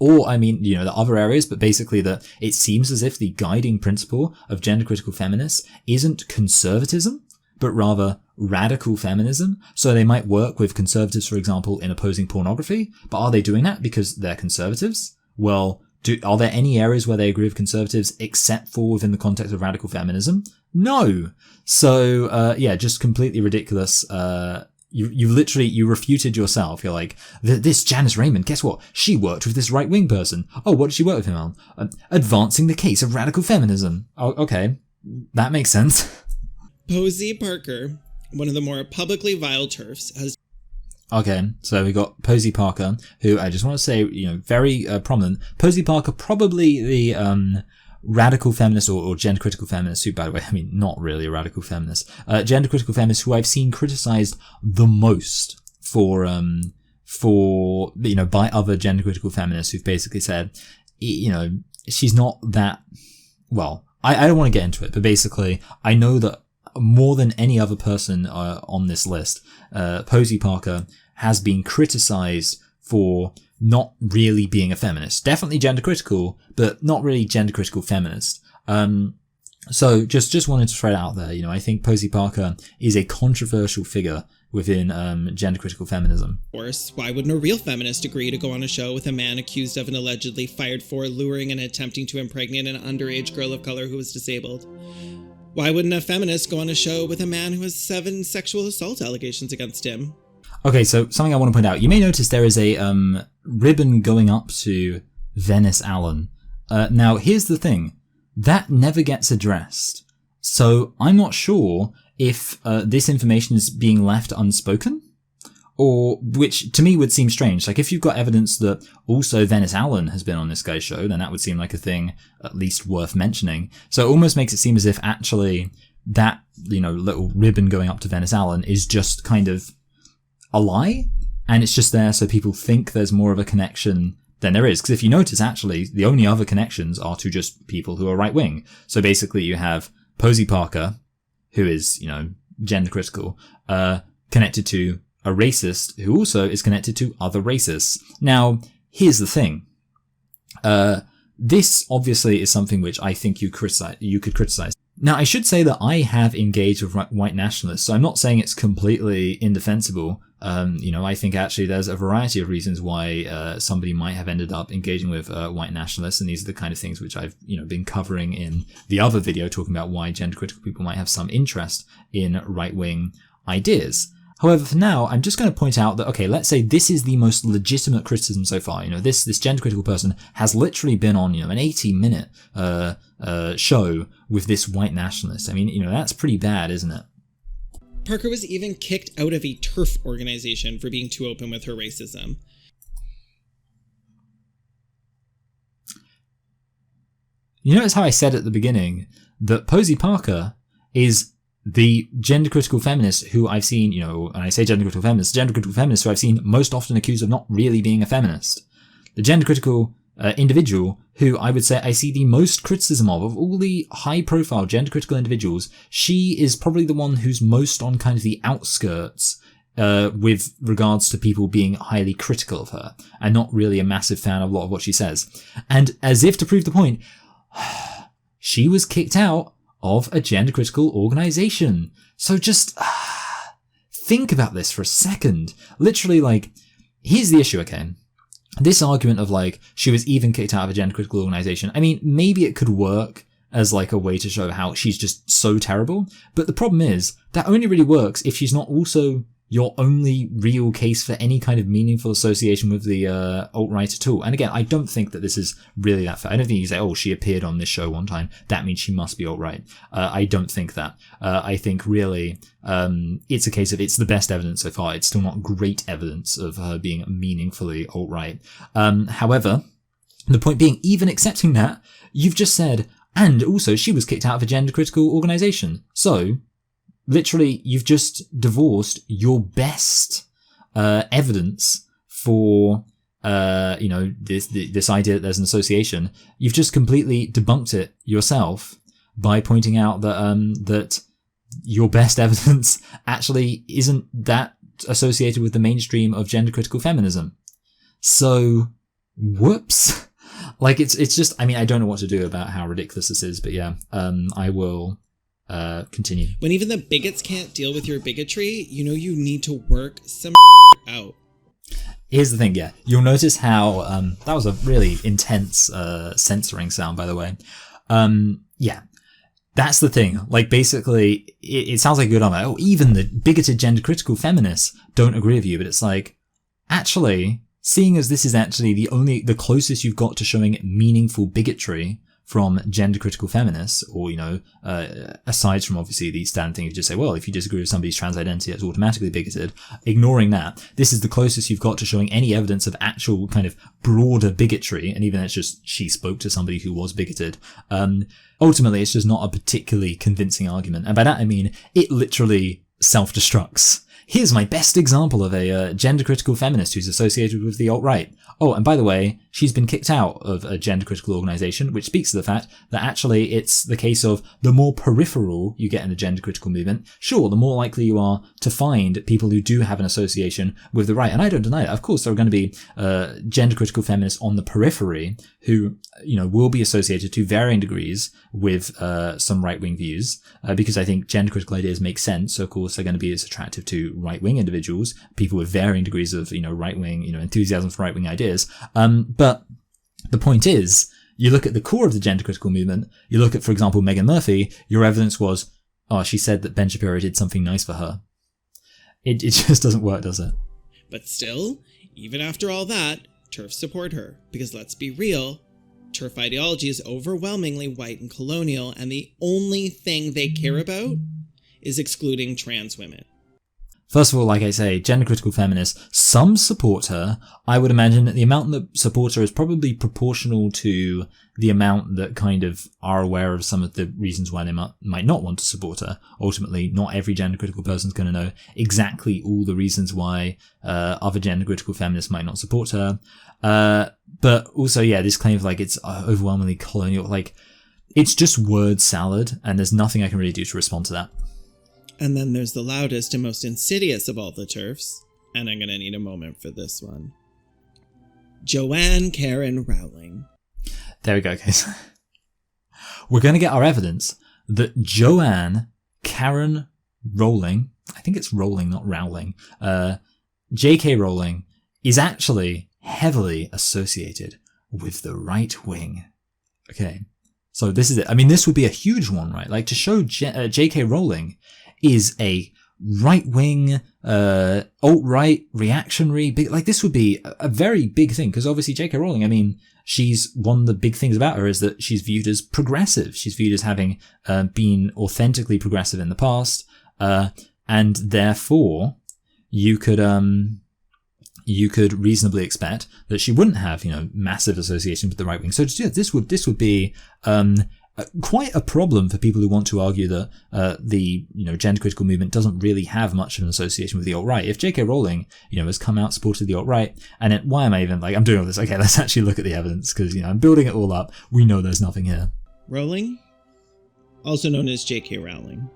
Or, the other areas, but basically that it seems as if the guiding principle of gender-critical feminists isn't conservatism, but rather radical feminism. So they might work with conservatives, for example, in opposing pornography, but are they doing that because they're conservatives? Well, Are there any areas where they agree with conservatives except for within the context of radical feminism? No. So, just completely ridiculous. You refuted yourself. You're like, this Janice Raymond, guess what? She worked with this right-wing person. Oh, what did she work with him on? Advancing the case of radical feminism. Oh, okay. That makes sense. Posie Parker, one of the more publicly vile TERFs, has... Okay, so we got Posie Parker, who I just want to say, very prominent. Posie Parker, probably the radical feminist or gender-critical feminist, who, by the way, I mean, not really a radical feminist, gender-critical feminist who I've seen criticized the most for by other gender-critical feminists who've basically said, she's not that, well, I don't want to get into it, but basically, I know that more than any other person on this list, Posie Parker has been criticized for not really being a feminist. Definitely gender critical, but not really gender critical feminist. So just wanted to throw it out there. I think Posie Parker is a controversial figure within gender critical feminism. Of course, why wouldn't a real feminist agree to go on a show with a man accused of and allegedly fired for luring and attempting to impregnate an underage girl of color who was disabled? Why wouldn't a feminist go on a show with a man who has 7 sexual assault allegations against him? Okay, so something I want to point out. You may notice there is a ribbon going up to Venice Allan. Now, here's the thing. That never gets addressed. So I'm not sure if this information is being left unspoken, or which to me would seem strange. Like, if you've got evidence that also Venice Allan has been on this guy's show, then that would seem like a thing at least worth mentioning. So it almost makes it seem as if actually that, little ribbon going up to Venice Allan is just kind of a lie, and it's just there so people think there's more of a connection than there is. Because if you notice, actually, the only other connections are to just people who are right-wing. So basically you have Posie Parker, who is, gender critical, connected to a racist who also is connected to other racists. Now, here's the thing. This obviously is something which I think you could criticize. Now, I should say that I have engaged with white nationalists, so I'm not saying it's completely indefensible. I think actually there's a variety of reasons why somebody might have ended up engaging with white nationalists, and these are the kind of things which I've been covering in the other video, talking about why gender critical people might have some interest in right-wing ideas. However, for now, I'm just going to point out that, okay, let's say this is the most legitimate criticism so far. This gender critical person has literally been on, an 80-minute show with this white nationalist. I mean, that's pretty bad, isn't it? Parker was even kicked out of a TERF organization for being too open with her racism. You notice how I said at the beginning that Posie Parker is the gender critical feminist who I've seen, and I say gender critical feminist who I've seen most often accused of not really being a feminist. The gender critical individual who I would say I see the most criticism of all the high profile gender critical individuals, she is probably the one who's most on kind of the outskirts with regards to people being highly critical of her and not really a massive fan of a lot of what she says. And as if to prove the point, she was kicked out of a gender critical organization. So just think about this for a second. Literally, here's the issue, okay? This argument of she was even kicked out of a gender critical organization. I mean, maybe it could work as a way to show how she's just so terrible. But the problem is that only really works if she's not also your only real case for any kind of meaningful association with the alt-right at all. And again, I don't think that this is really that fair. I don't think you say, oh, she appeared on this show one time, that means she must be alt-right. I don't think that. I think really it's a case of it's the best evidence so far. It's still not great evidence of her being meaningfully alt-right. However, the point being, even accepting that, you've just said, and also she was kicked out of a gender-critical organization. So literally, you've just divorced your best evidence for this idea that there's an association. You've just completely debunked it yourself by pointing out that that your best evidence actually isn't that associated with the mainstream of gender critical feminism. So, whoops. It's just, I mean, I don't know what to do about how ridiculous this is, but yeah, I will continue. When even the bigots can't deal with your bigotry, you need to work some out. Here's the thing, yeah. You'll notice how, that was a really intense, censoring sound, by the way. Yeah. That's the thing. Like, basically, it sounds like a good argument. Oh, even the bigoted gender-critical feminists don't agree with you, but it's like, actually, seeing as this is actually the closest you've got to showing meaningful bigotry from gender-critical feminists, or, aside from obviously the standard thing of just say, well, if you disagree with somebody's trans identity, it's automatically bigoted. Ignoring that, this is the closest you've got to showing any evidence of actual kind of broader bigotry, and even it's just she spoke to somebody who was bigoted. Ultimately, it's just not a particularly convincing argument, and by that I mean it literally self-destructs. Here's my best example of a gender-critical feminist who's associated with the alt-right. Oh, and by the way, she's been kicked out of a gender-critical organisation, which speaks to the fact that actually it's the case of the more peripheral you get in the gender-critical movement, sure, the more likely you are to find people who do have an association with the right. And I don't deny that. Of course, there are going to be gender-critical feminists on the periphery who, will be associated to varying degrees with some right-wing views, because I think gender-critical ideas make sense. So, of course, they're going to be as attractive to right-wing individuals, people with varying degrees of, right-wing, enthusiasm for right-wing ideas. But the point is, you look at the core of the gender-critical movement, you look at, for example, Meghan Murphy, your evidence was, oh, she said that Ben Shapiro did something nice for her. It just doesn't work, does it? But still, even after all that, TERF support her. Because let's be real, TERF ideology is overwhelmingly white and colonial, and the only thing they care about is excluding trans women. First of all, like I say, gender-critical feminists, some support her. I would imagine that the amount that support her is probably proportional to the amount that kind of are aware of some of the reasons why they might not want to support her. Ultimately, not every gender-critical person is going to know exactly all the reasons why other gender-critical feminists might not support her. But also, yeah, this claim of like it's overwhelmingly colonial, like it's just word salad, and there's nothing I can really do to respond to that. And then there's the loudest and most insidious of all the TERFs, and I'm going to need a moment for this one. Joanne Karen Rowling. There we go, guys. We're going to get our evidence that Joanne Karen Rowling, I think it's Rowling, not Rowling, J.K. Rowling is actually heavily associated with the right wing. Okay, so this is it. I mean, this would be a huge one, right? Like, to show J.K. Rowling is a right-wing, alt-right, reactionary, big, like this would be a very big thing, because obviously J.K. Rowling, I mean, she's, one of the big things about her is that she's viewed as progressive. She's viewed as having been authentically progressive in the past, and therefore you could reasonably expect that she wouldn't have, massive association with the right wing. So this would be quite a problem for people who want to argue that the gender critical movement doesn't really have much of an association with the alt-right. If J.K. Rowling has come out, supported the alt-right, and why am I even I'm doing all this? Okay, let's actually look at the evidence, because I'm building it all up. We know there's nothing here. Rowling, also known as J.K. Rowling.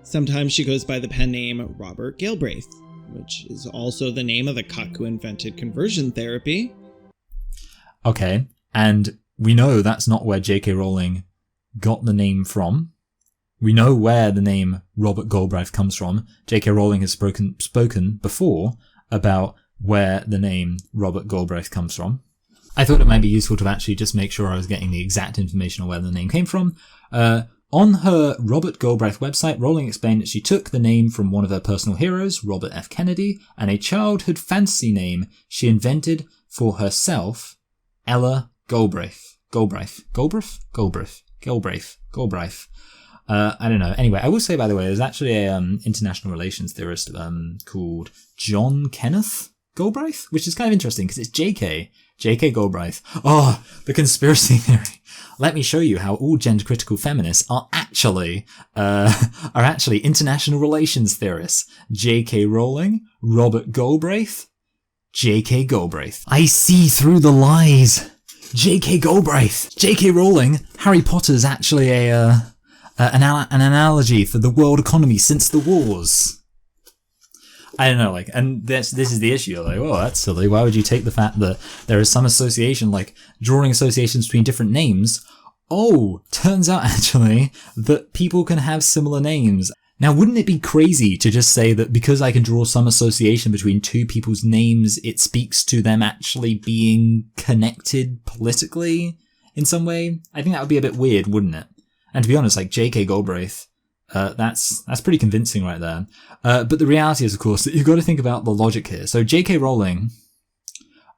Sometimes she goes by the pen name Robert Galbraith, which is also the name of the cuck who invented conversion therapy. Okay, and we know that's not where J.K. Rowling got the name from. We know where the name Robert Galbraith comes from. J.K. Rowling has spoken before about where the name Robert Galbraith comes from. I thought it might be useful to actually just make sure I was getting the exact information on where the name came from. On her Robert Galbraith website, Rowling explained that she took the name from one of her personal heroes, Robert F. Kennedy, and a childhood fantasy name she invented for herself, Ella Galbraith. Galbraith. I don't know. Anyway, I will say, by the way, there's actually a international relations theorist called John Kenneth Galbraith, which is kind of interesting because it's J.K. Galbraith. Oh, the conspiracy theory. Let me show you how all gender-critical feminists are actually international relations theorists. J.K. Rowling, Robert Galbraith, J.K. Galbraith. I see through the lies. J.K. Galbraith. J.K. Rowling. Harry Potter's actually an analogy for the world economy since the wars. I don't know, and this is the issue. Oh, that's silly. Why would you take the fact that there is some association, drawing associations between different names? Oh, turns out actually that people can have similar names. Now, wouldn't it be crazy to just say that because I can draw some association between two people's names, it speaks to them actually being connected politically in some way? I think that would be a bit weird, wouldn't it? And to be honest, like J.K. Galbraith, that's pretty convincing right there. But the reality is, of course, that you've got to think about the logic here. So J.K. Rowling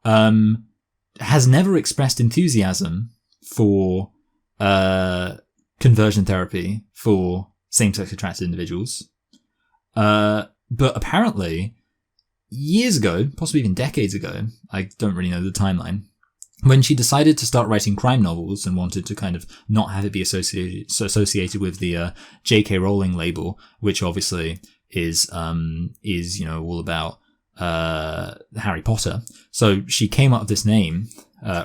has never expressed enthusiasm for conversion therapy for same-sex attracted individuals. But apparently, years ago, possibly even decades ago, I don't really know the timeline, when she decided to start writing crime novels and wanted to kind of not have it be associated with the J.K. Rowling label, which obviously is all about Harry Potter. So she came up with this name,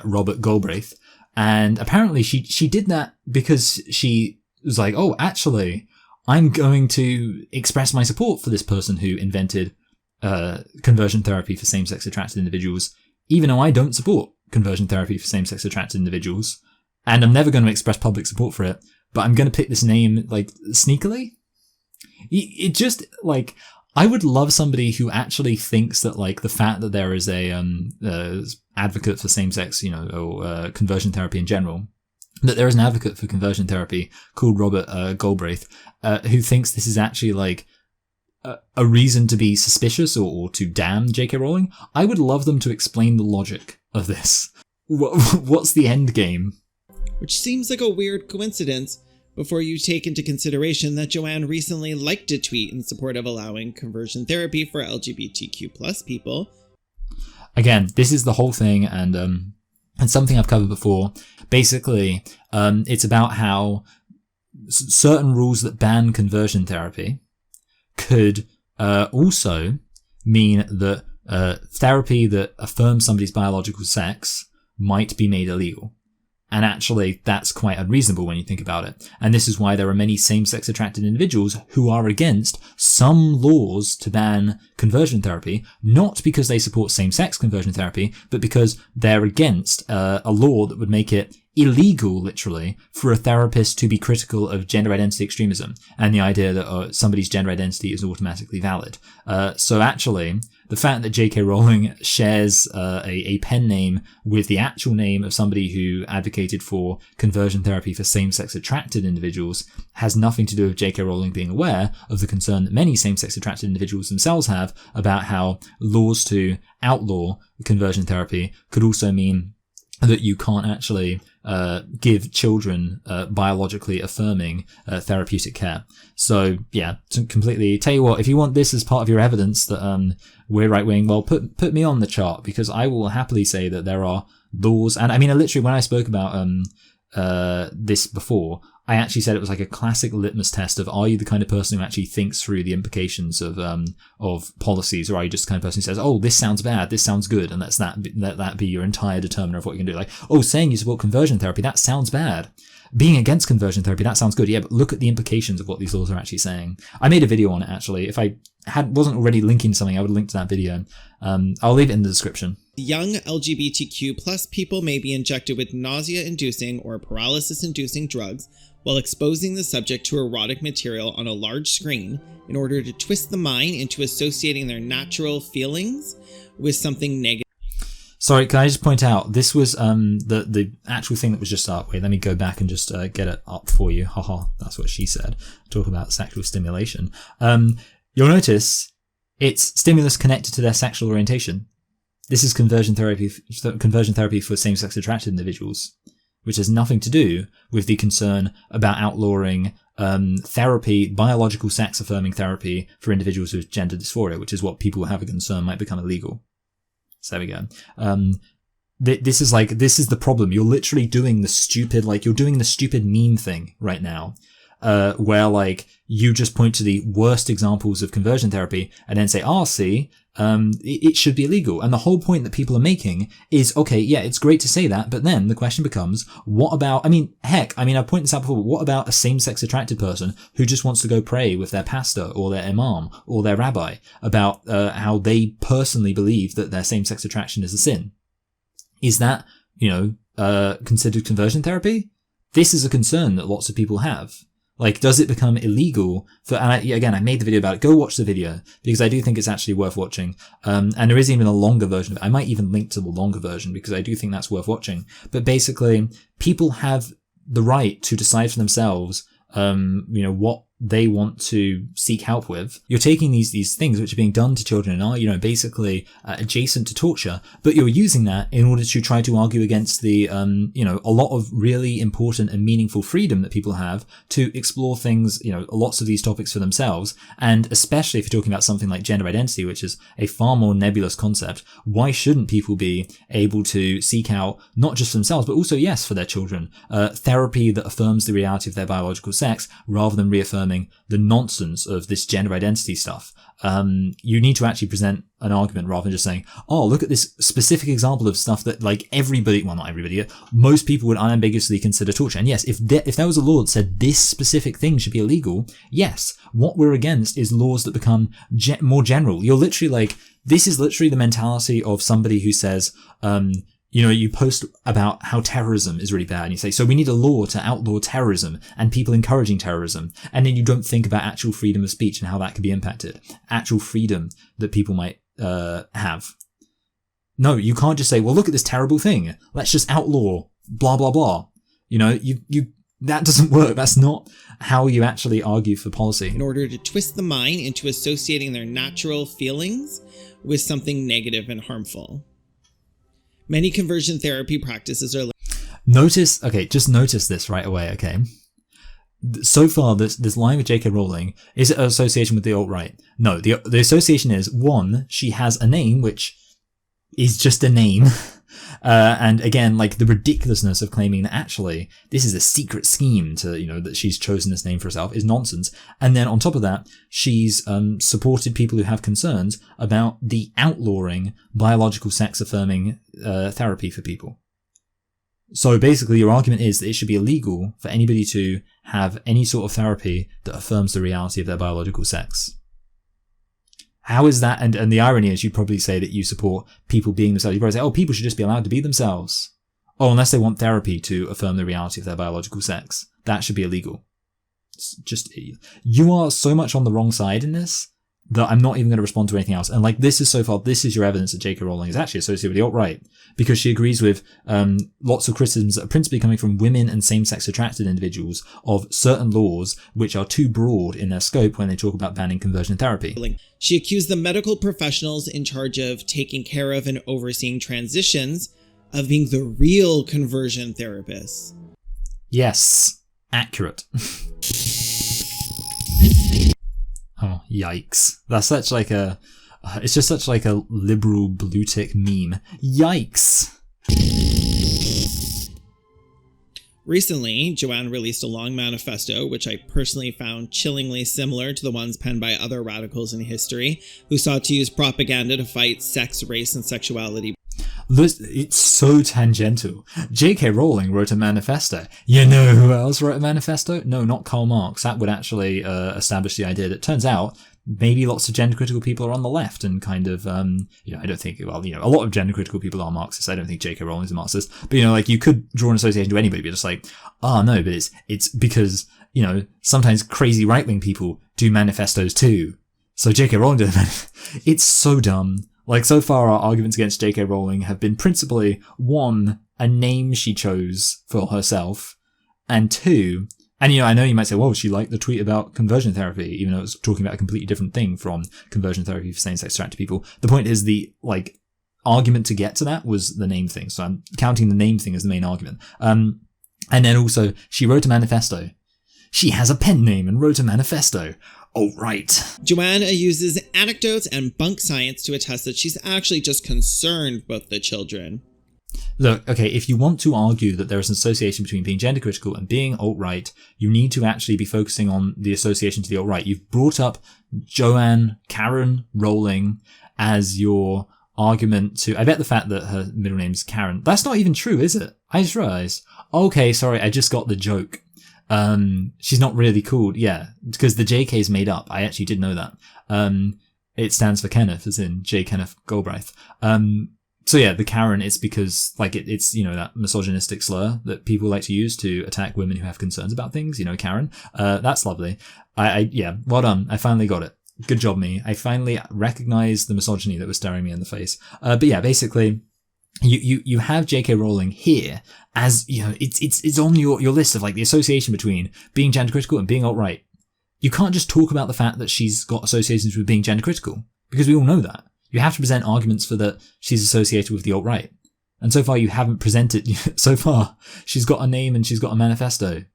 Robert Galbraith, and apparently she did that because she was like, oh, actually, I'm going to express my support for this person who invented conversion therapy for same-sex attracted individuals, even though I don't support conversion therapy for same-sex attracted individuals, and I'm never going to express public support for it, but I'm going to pick this name, like, sneakily? It just, like, I would love somebody who actually thinks that, like, the fact that there is a advocate for same-sex, or conversion therapy in general, that there is an advocate for conversion therapy called Robert Galbraith, who thinks this is actually, like, a reason to be suspicious or to damn J.K. Rowling. I would love them to explain the logic of this. What's the end game? Which seems like a weird coincidence before you take into consideration that Joanne recently liked a tweet in support of allowing conversion therapy for LGBTQ+ people. Again, this is the whole thing, and something I've covered before. Basically, it's about how certain rules that ban conversion therapy could also mean that therapy that affirms somebody's biological sex might be made illegal. And actually, that's quite unreasonable when you think about it. And this is why there are many same-sex attracted individuals who are against some laws to ban conversion therapy, not because they support same-sex conversion therapy, but because they're against a law that would make it illegal, literally, for a therapist to be critical of gender identity extremism and the idea that somebody's gender identity is automatically valid. So actually, the fact that J.K. Rowling shares a pen name with the actual name of somebody who advocated for conversion therapy for same-sex attracted individuals has nothing to do with J.K. Rowling being aware of the concern that many same-sex attracted individuals themselves have about how laws to outlaw conversion therapy could also mean that you can't actually give children biologically affirming therapeutic care. So yeah, to completely tell you what, if you want this as part of your evidence that we're right wing, well, put me on the chart, because I will happily say that there are laws. And I mean, literally, when I spoke about this before, I actually said it was like a classic litmus test of, are you the kind of person who actually thinks through the implications of policies, or are you just the kind of person who says, oh, this sounds bad, this sounds good, and let that be your entire determiner of what you can do. Like, oh, saying you support conversion therapy, that sounds bad. Being against conversion therapy, that sounds good. Yeah, but look at the implications of what these laws are actually saying. I made a video on it, actually. If I wasn't already linking something, I would link to that video. I'll leave it in the description. Young LGBTQ+ people may be injected with nausea-inducing or paralysis-inducing drugs while exposing the subject to erotic material on a large screen in order to twist the mind into associating their natural feelings with something negative. Sorry, can I just point out, this was the actual thing that was just up. Wait, let me go back and just get it up for you. Haha, that's what she said. Talk about sexual stimulation. You'll notice it's stimulus connected to their sexual orientation. This is conversion therapy for same-sex attracted individuals, which has nothing to do with the concern about outlawing therapy, biological sex-affirming therapy for individuals with gender dysphoria, which is what people have a concern might become illegal. So there we go. This is the problem. You're literally doing the stupid meme thing right now, where like you just point to the worst examples of conversion therapy and then say, see, it should be illegal. And the whole point that people are making is, okay, yeah, it's great to say that, but then the question becomes, what about, I've pointed this out before, but what about a same-sex attracted person who just wants to go pray with their pastor or their imam or their rabbi about how they personally believe that their same-sex attraction is a sin? Is that, considered conversion therapy? This is a concern that lots of people have. Like, does it become illegal for, and I made the video about it. Go watch the video because I do think it's actually worth watching. And there is even a longer version of it. I might even link to the longer version because I do think that's worth watching. But basically, people have the right to decide for themselves, what they want to seek help with. You're taking these things which are being done to children and are, basically adjacent to torture, but you're using that in order to try to argue against the, a lot of really important and meaningful freedom that people have to explore things, lots of these topics for themselves. And especially if you're talking about something like gender identity, which is a far more nebulous concept, why shouldn't people be able to seek out, not just for themselves, but also, yes, for their children, therapy that affirms the reality of their biological sex rather than reaffirming the nonsense of this gender identity stuff. You need to actually present an argument rather than just saying, oh, look at this specific example of stuff that like everybody, well, not everybody, most people would unambiguously consider torture. And yes, if there was a law that said this specific thing should be illegal, yes, what we're against is laws that become more general. You're literally like, this is literally the mentality of somebody who says, you post about how terrorism is really bad and you say, so we need a law to outlaw terrorism and people encouraging terrorism. And then you don't think about actual freedom of speech and how that could be impacted. Actual freedom that people might have. No, you can't just say, well, look at this terrible thing. Let's just outlaw blah, blah, blah. That doesn't work. That's not how you actually argue for policy. In order to twist the mind into associating their natural feelings with something negative and harmful. Many conversion therapy practices are... Just notice this right away, okay? So far, this line with J.K. Rowling, is it an association with the alt-right? No, the association is, one, she has a name, which is just a name. And again, like the ridiculousness of claiming that actually this is a secret scheme to, that she's chosen this name for herself is nonsense. And then on top of that, she's supported people who have concerns about the outlawing biological sex affirming therapy for people. So basically your argument is that it should be illegal for anybody to have any sort of therapy that affirms the reality of their biological sex. How is that? And the irony is you'd probably say that you support people being themselves. You'd probably say, oh, people should just be allowed to be themselves. Oh, unless they want therapy to affirm the reality of their biological sex. That should be illegal. It's just, you are so much on the wrong side in this that I'm not even going to respond to anything else. And like, this is your evidence that J.K. Rowling is actually associated with the alt-right, because she agrees with lots of criticisms that are principally coming from women and same-sex attracted individuals of certain laws which are too broad in their scope when they talk about banning conversion therapy. She accused the medical professionals in charge of taking care of and overseeing transitions of being the real conversion therapists. Yes, accurate. Oh, yikes. That's such like it's just such like a liberal blue tick meme. Yikes. Recently, Joanne released a long manifesto, which I personally found chillingly similar to the ones penned by other radicals in history, who sought to use propaganda to fight sex, race, and sexuality. It's so tangential. J.K. Rowling wrote a manifesto. You know who else wrote a manifesto? No, not Karl Marx. That would actually establish the idea that turns out maybe lots of gender-critical people are on the left and kind of, I don't think, a lot of gender-critical people are Marxists. I don't think J.K. Rowling is a Marxist. But, like, you could draw an association to anybody, but just like, oh, no, but it's because, sometimes crazy right-wing people do manifestos too. So J.K. Rowling did It's so dumb. Like, so far, our arguments against J.K. Rowling have been principally, one, a name she chose for herself, and two, and I know you might say, well, she liked the tweet about conversion therapy, even though it was talking about a completely different thing from conversion therapy for same-sex attracted people. The point is the, argument to get to that was the name thing, so I'm counting the name thing as the main argument. And then also, she wrote a manifesto. She has a pen name and wrote a manifesto. Oh, right. Joanna uses anecdotes and bunk science to attest that she's actually just concerned about the children. Look, okay, if you want to argue that there is an association between being gender critical and being alt-right, you need to actually be focusing on the association to the alt-right. You've brought up Karen Rowling as your argument to... I bet the fact that her middle name's Karen... That's not even true, is it? I just realized. Okay, sorry, I just got the joke. She's not really called, because the JK is made up. I actually did know that. It stands for Kenneth, as in J. Kenneth Galbraith. So yeah, the Karen, it's because like it's, you know, that misogynistic slur that people like to use to attack women who have concerns about things, you know, Karen. That's lovely. Yeah, well done. I finally got it. Good job, me. I finally recognized the misogyny that was staring me in the face. But yeah, basically, you have J.K. Rowling here as, you know, it's on your list of like the association between being gender critical and being alt-right. You can't just talk about the fact that she's got associations with being gender critical, because we all know that. You have to present arguments for that she's associated with the alt-right. And so far you haven't presented, so far she's got a name and she's got a manifesto.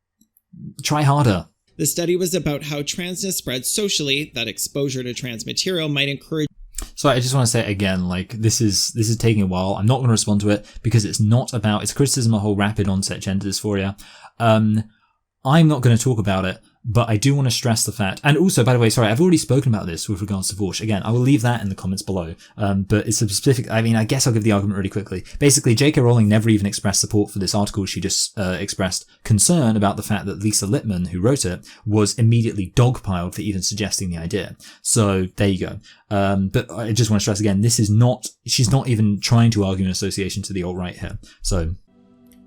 Try harder. The study was about how transness spreads socially, that exposure to trans material might encourage. So I just want to say again, like, this is taking a while. I'm not going to respond to it because it's a criticism of whole rapid onset gender dysphoria. I'm not going to talk about it, but I do want to stress the fact, and also, by the way, sorry, I've already spoken about this with regards to Vorsh. Again, I will leave that in the comments below. But it's a specific, I mean, I guess I'll give the argument really quickly. Basically, J.K. Rowling never even expressed support for this article. She just expressed concern about the fact that Lisa Lippman, who wrote it, was immediately dogpiled for even suggesting the idea. So there you go. But I just want to stress again, she's not even trying to argue an association to the alt-right here. So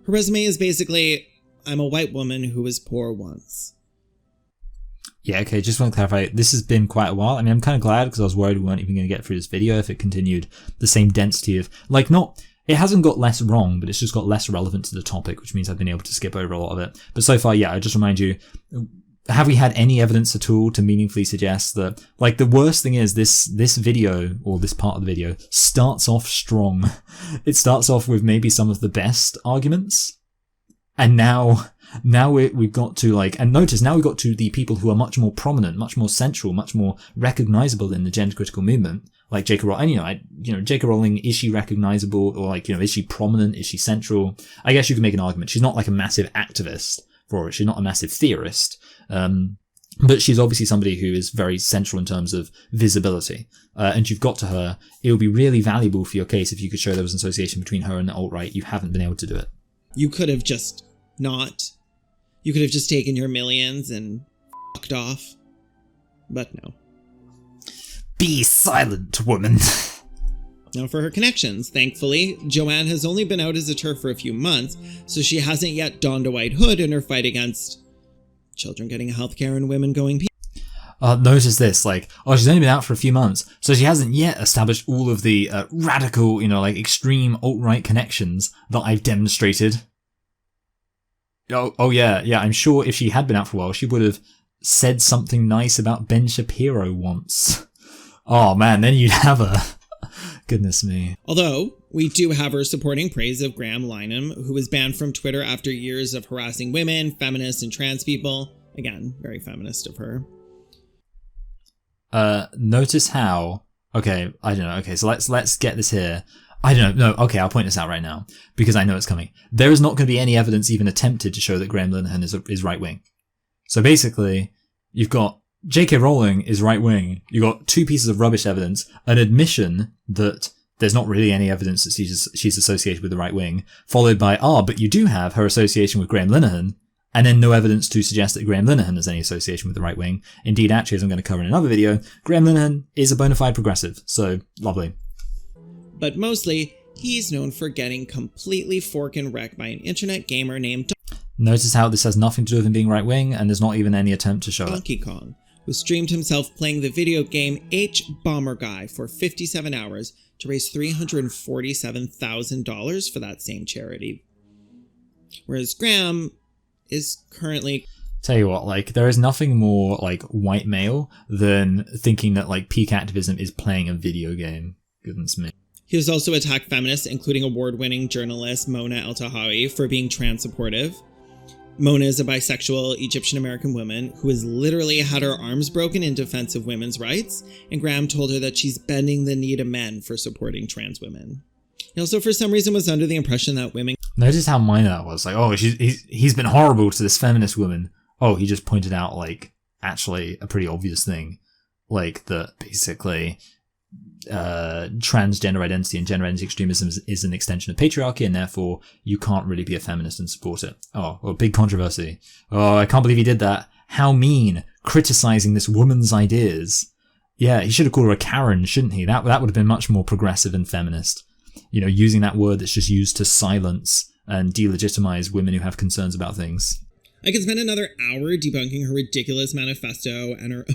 her resume is basically, I'm a white woman who was poor once. Yeah, okay, just want to clarify, this has been quite a while. I mean, I'm kind of glad because I was worried we weren't even going to get through this video if it continued the same density of, like, it hasn't got less wrong, but it's just got less relevant to the topic, which means I've been able to skip over a lot of it. But so far, yeah, I just remind you, have we had any evidence at all to meaningfully suggest that, like, the worst thing is this video, or this part of the video, starts off strong. It starts off with maybe some of the best arguments, and now we've got to, like, and notice now we've got to the people who are much more prominent, much more central, much more recognizable in the gender critical movement, like J.K. Rowling. And J.K. Rowling, is she recognizable, or like, is she prominent? Is she central? I guess you can make an argument. She's not like a massive activist for it. She's not a massive theorist. But she's obviously somebody who is very central in terms of visibility. And you've got to her. It would be really valuable for your case if you could show there was an association between her and the alt-right. You haven't been able to do it. You could have just You could have just taken your millions and fucked off. But no. Be silent, woman. Now for her connections. Thankfully, Joanne has only been out as a TERF for a few months, so she hasn't yet donned a white hood in her fight against children getting healthcare and women going notice this, like, she's only been out for a few months, so she hasn't yet established all of the radical, like, extreme alt-right connections that I've demonstrated. Oh yeah, I'm sure if she had been out for a while, she would have said something nice about Ben Shapiro once. Oh man, then you'd have her. Goodness me. Although, we do have her supporting praise of Graham Linehan, who was banned from Twitter after years of harassing women, feminists, and trans people. Again, very feminist of her. Notice how... Okay, I don't know. Okay, so let's get this here. I don't know. No, okay, I'll point this out right now, because I know it's coming. There is not going to be any evidence even attempted to show that Graham Linehan is right-wing. So basically, you've got J.K. Rowling is right-wing. You've got two pieces of rubbish evidence, an admission that there's not really any evidence that she's associated with the right wing, followed by, but you do have her association with Graham Linehan, and then no evidence to suggest that Graham Linehan has any association with the right wing. Indeed, actually, as I'm going to cover in another video, Graham Linehan is a bona fide progressive, so lovely. But mostly, he's known for getting completely forkin' wrecked by an internet gamer named Notice how this has nothing to do with him being right-wing, and there's not even any attempt to show it. Donkey Kong, who streamed himself playing the video game H Bomber Guy for 57 hours to raise $347,000 for that same charity. Whereas Graham is currently... Tell you what, like, there is nothing more, like, white male than thinking that, like, peak activism is playing a video game. Goodness me. He has also attacked feminists, including award-winning journalist Mona El-Tahawi, for being trans-supportive. Mona is a bisexual Egyptian-American woman who has literally had her arms broken in defense of women's rights, and Graham told her that she's bending the knee to men for supporting trans women. He also, for some reason, was under the impression that women... Notice how minor that was. Like, he's been horrible to this feminist woman. He just pointed out, like, actually a pretty obvious thing. Like, that basically... transgender identity and gender identity extremism is an extension of patriarchy, and therefore you can't really be a feminist and support it. Big controversy. I can't believe he did that. How mean, criticizing this woman's ideas. Yeah, he should have called her a Karen, shouldn't he? That would have been much more progressive and feminist. using that word that's just used to silence and delegitimize women who have concerns about things. I could spend another hour debunking her ridiculous manifesto and her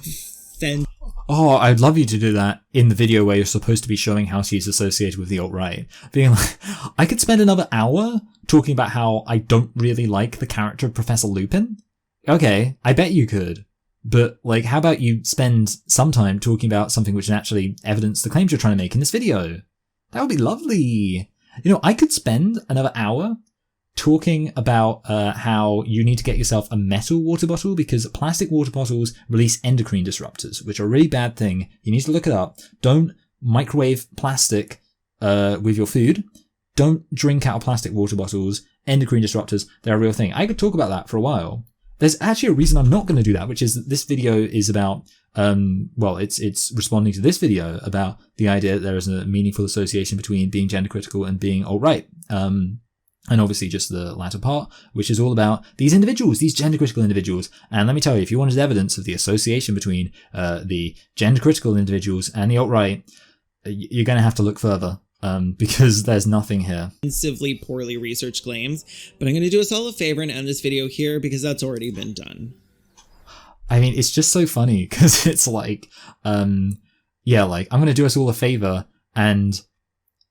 Oh, I'd love you to do that in the video where you're supposed to be showing how she's associated with the alt-right. Being like, I could spend another hour talking about how I don't really like the character of Professor Lupin. Okay, I bet you could. But, like, how about you spend some time talking about something which can actually evidence the claims you're trying to make in this video? That would be lovely. I could spend another hour talking about how you need to get yourself a metal water bottle because plastic water bottles release endocrine disruptors, which are a really bad thing. You need to look it up. Don't microwave plastic with your food. Don't drink out of plastic water bottles. Endocrine disruptors, they're a real thing. I could talk about that for a while. There's actually a reason I'm not going to do that, which is that this video is about, it's responding to this video about the idea that there is a meaningful association between being gender critical and being alt-right. And obviously just the latter part, which is all about these individuals, these gender critical individuals. And let me tell you, if you wanted evidence of the association between the gender critical individuals and the alt-right, you're going to have to look further. Because there's nothing here. Intensively poorly researched claims, but I'm going to do us all a favor and end this video here because that's already been done. I mean, it's just so funny because it's like, I'm going to do us all a favor and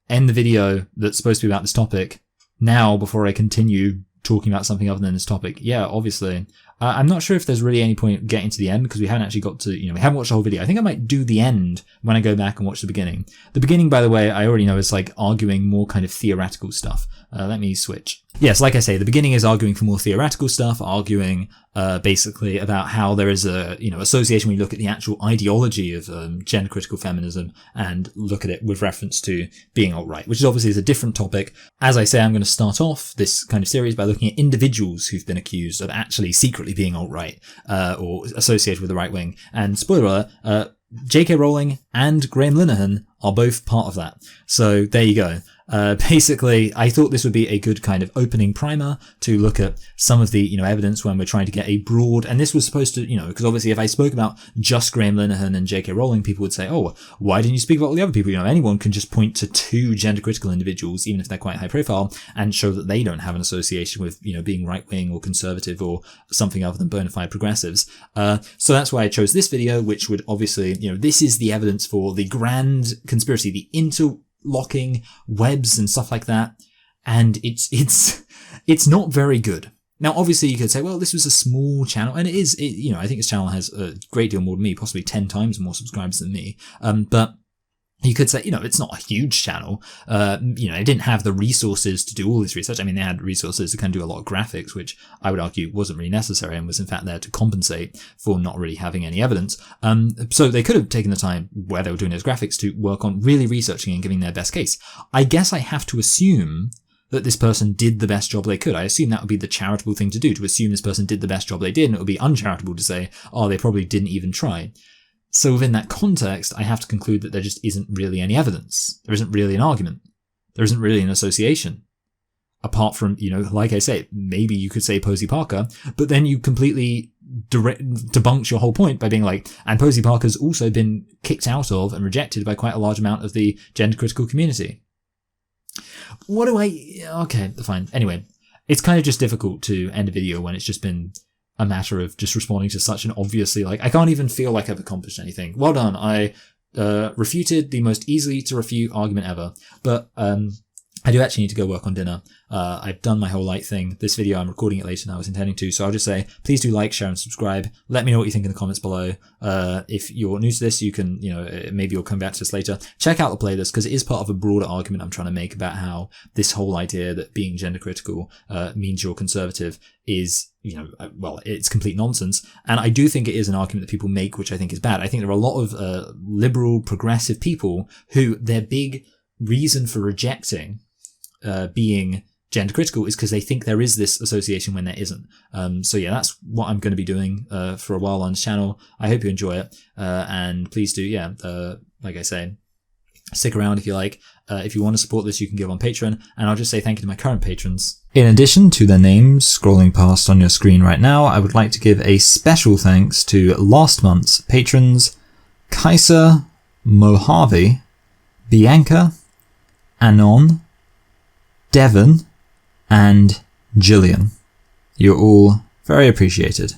end the video that's supposed to be about this topic now before I continue talking about something other than this topic. Yeah, obviously. I'm not sure if there's really any point getting to the end because we haven't actually got to, we haven't watched the whole video. I think I might do the end when I go back and watch the beginning. The beginning, by the way, I already know is like arguing more kind of theoretical stuff. Let me switch. Yes, like I say, the beginning is arguing for more theoretical stuff, arguing basically about how there is a association when you look at the actual ideology of gender critical feminism and look at it with reference to being alt-right, which is obviously a different topic. As I say, I'm going to start off this kind of series by looking at individuals who've been accused of actually secretly being alt-right or associated with the right wing. And spoiler alert, J.K. Rowling and Graham Linehan are both part of that. So there you go. Basically, I thought this would be a good kind of opening primer to look at some of the, evidence when we're trying to get a broad, and this was supposed to, because obviously if I spoke about just Graham Linehan and J.K. Rowling, people would say, oh, why didn't you speak about all the other people? Anyone can just point to two gender critical individuals, even if they're quite high profile, and show that they don't have an association with, being right wing or conservative or something other than bona fide progressives. So that's why I chose this video, which would obviously, this is the evidence for the grand conspiracy, the interlocking webs and stuff like that, and it's not very good. Now, obviously, you could say, well, this was a small channel, and it is. I think this channel has a great deal more than me, possibly 10 times more subscribers than me. But you could say, it's not a huge channel. It didn't have the resources to do all this research. I mean, they had resources to kind of do a lot of graphics, which I would argue wasn't really necessary and was in fact there to compensate for not really having any evidence. So they could have taken the time where they were doing those graphics to work on really researching and giving their best case. I guess I have to assume that this person did the best job they could. I assume that would be the charitable thing to do, to assume this person did the best job they did, and it would be uncharitable to say, oh, they probably didn't even try. So within that context, I have to conclude that there just isn't really any evidence. There isn't really an argument. There isn't really an association. Apart from, like I say, maybe you could say Posie Parker, but then you completely debunked your whole point by being like, and Posie Parker's also been kicked out of and rejected by quite a large amount of the gender critical community. Okay, fine. Anyway, it's kind of just difficult to end a video when it's just been a matter of just responding to such an obviously, I can't even feel like I've accomplished anything. Well done. I refuted the most easily to refute argument ever. But I do actually need to go work on dinner. I've done my whole light thing. This video, I'm recording it later than I was intending to. So I'll just say, please do like, share, and subscribe. Let me know what you think in the comments below. If you're new to this, you can, maybe you'll come back to this later. Check out the playlist because it is part of a broader argument I'm trying to make about how this whole idea that being gender critical means you're conservative is, it's complete nonsense. And I do think it is an argument that people make, which I think is bad. I think there are a lot of liberal, progressive people who their big reason for rejecting being gender critical is because they think there is this association when there isn't. So yeah, that's what I'm going to be doing for a while on this channel. I hope you enjoy it, and please do, like I say, stick around if you like. If you want to support this, you can give on Patreon, and I'll just say thank you to my current patrons. In addition to their names scrolling past on your screen right now, I would like to give a special thanks to last month's patrons, Kaiser, Mojave, Bianca, Anon, Devon, and Gillian. You're all very appreciated.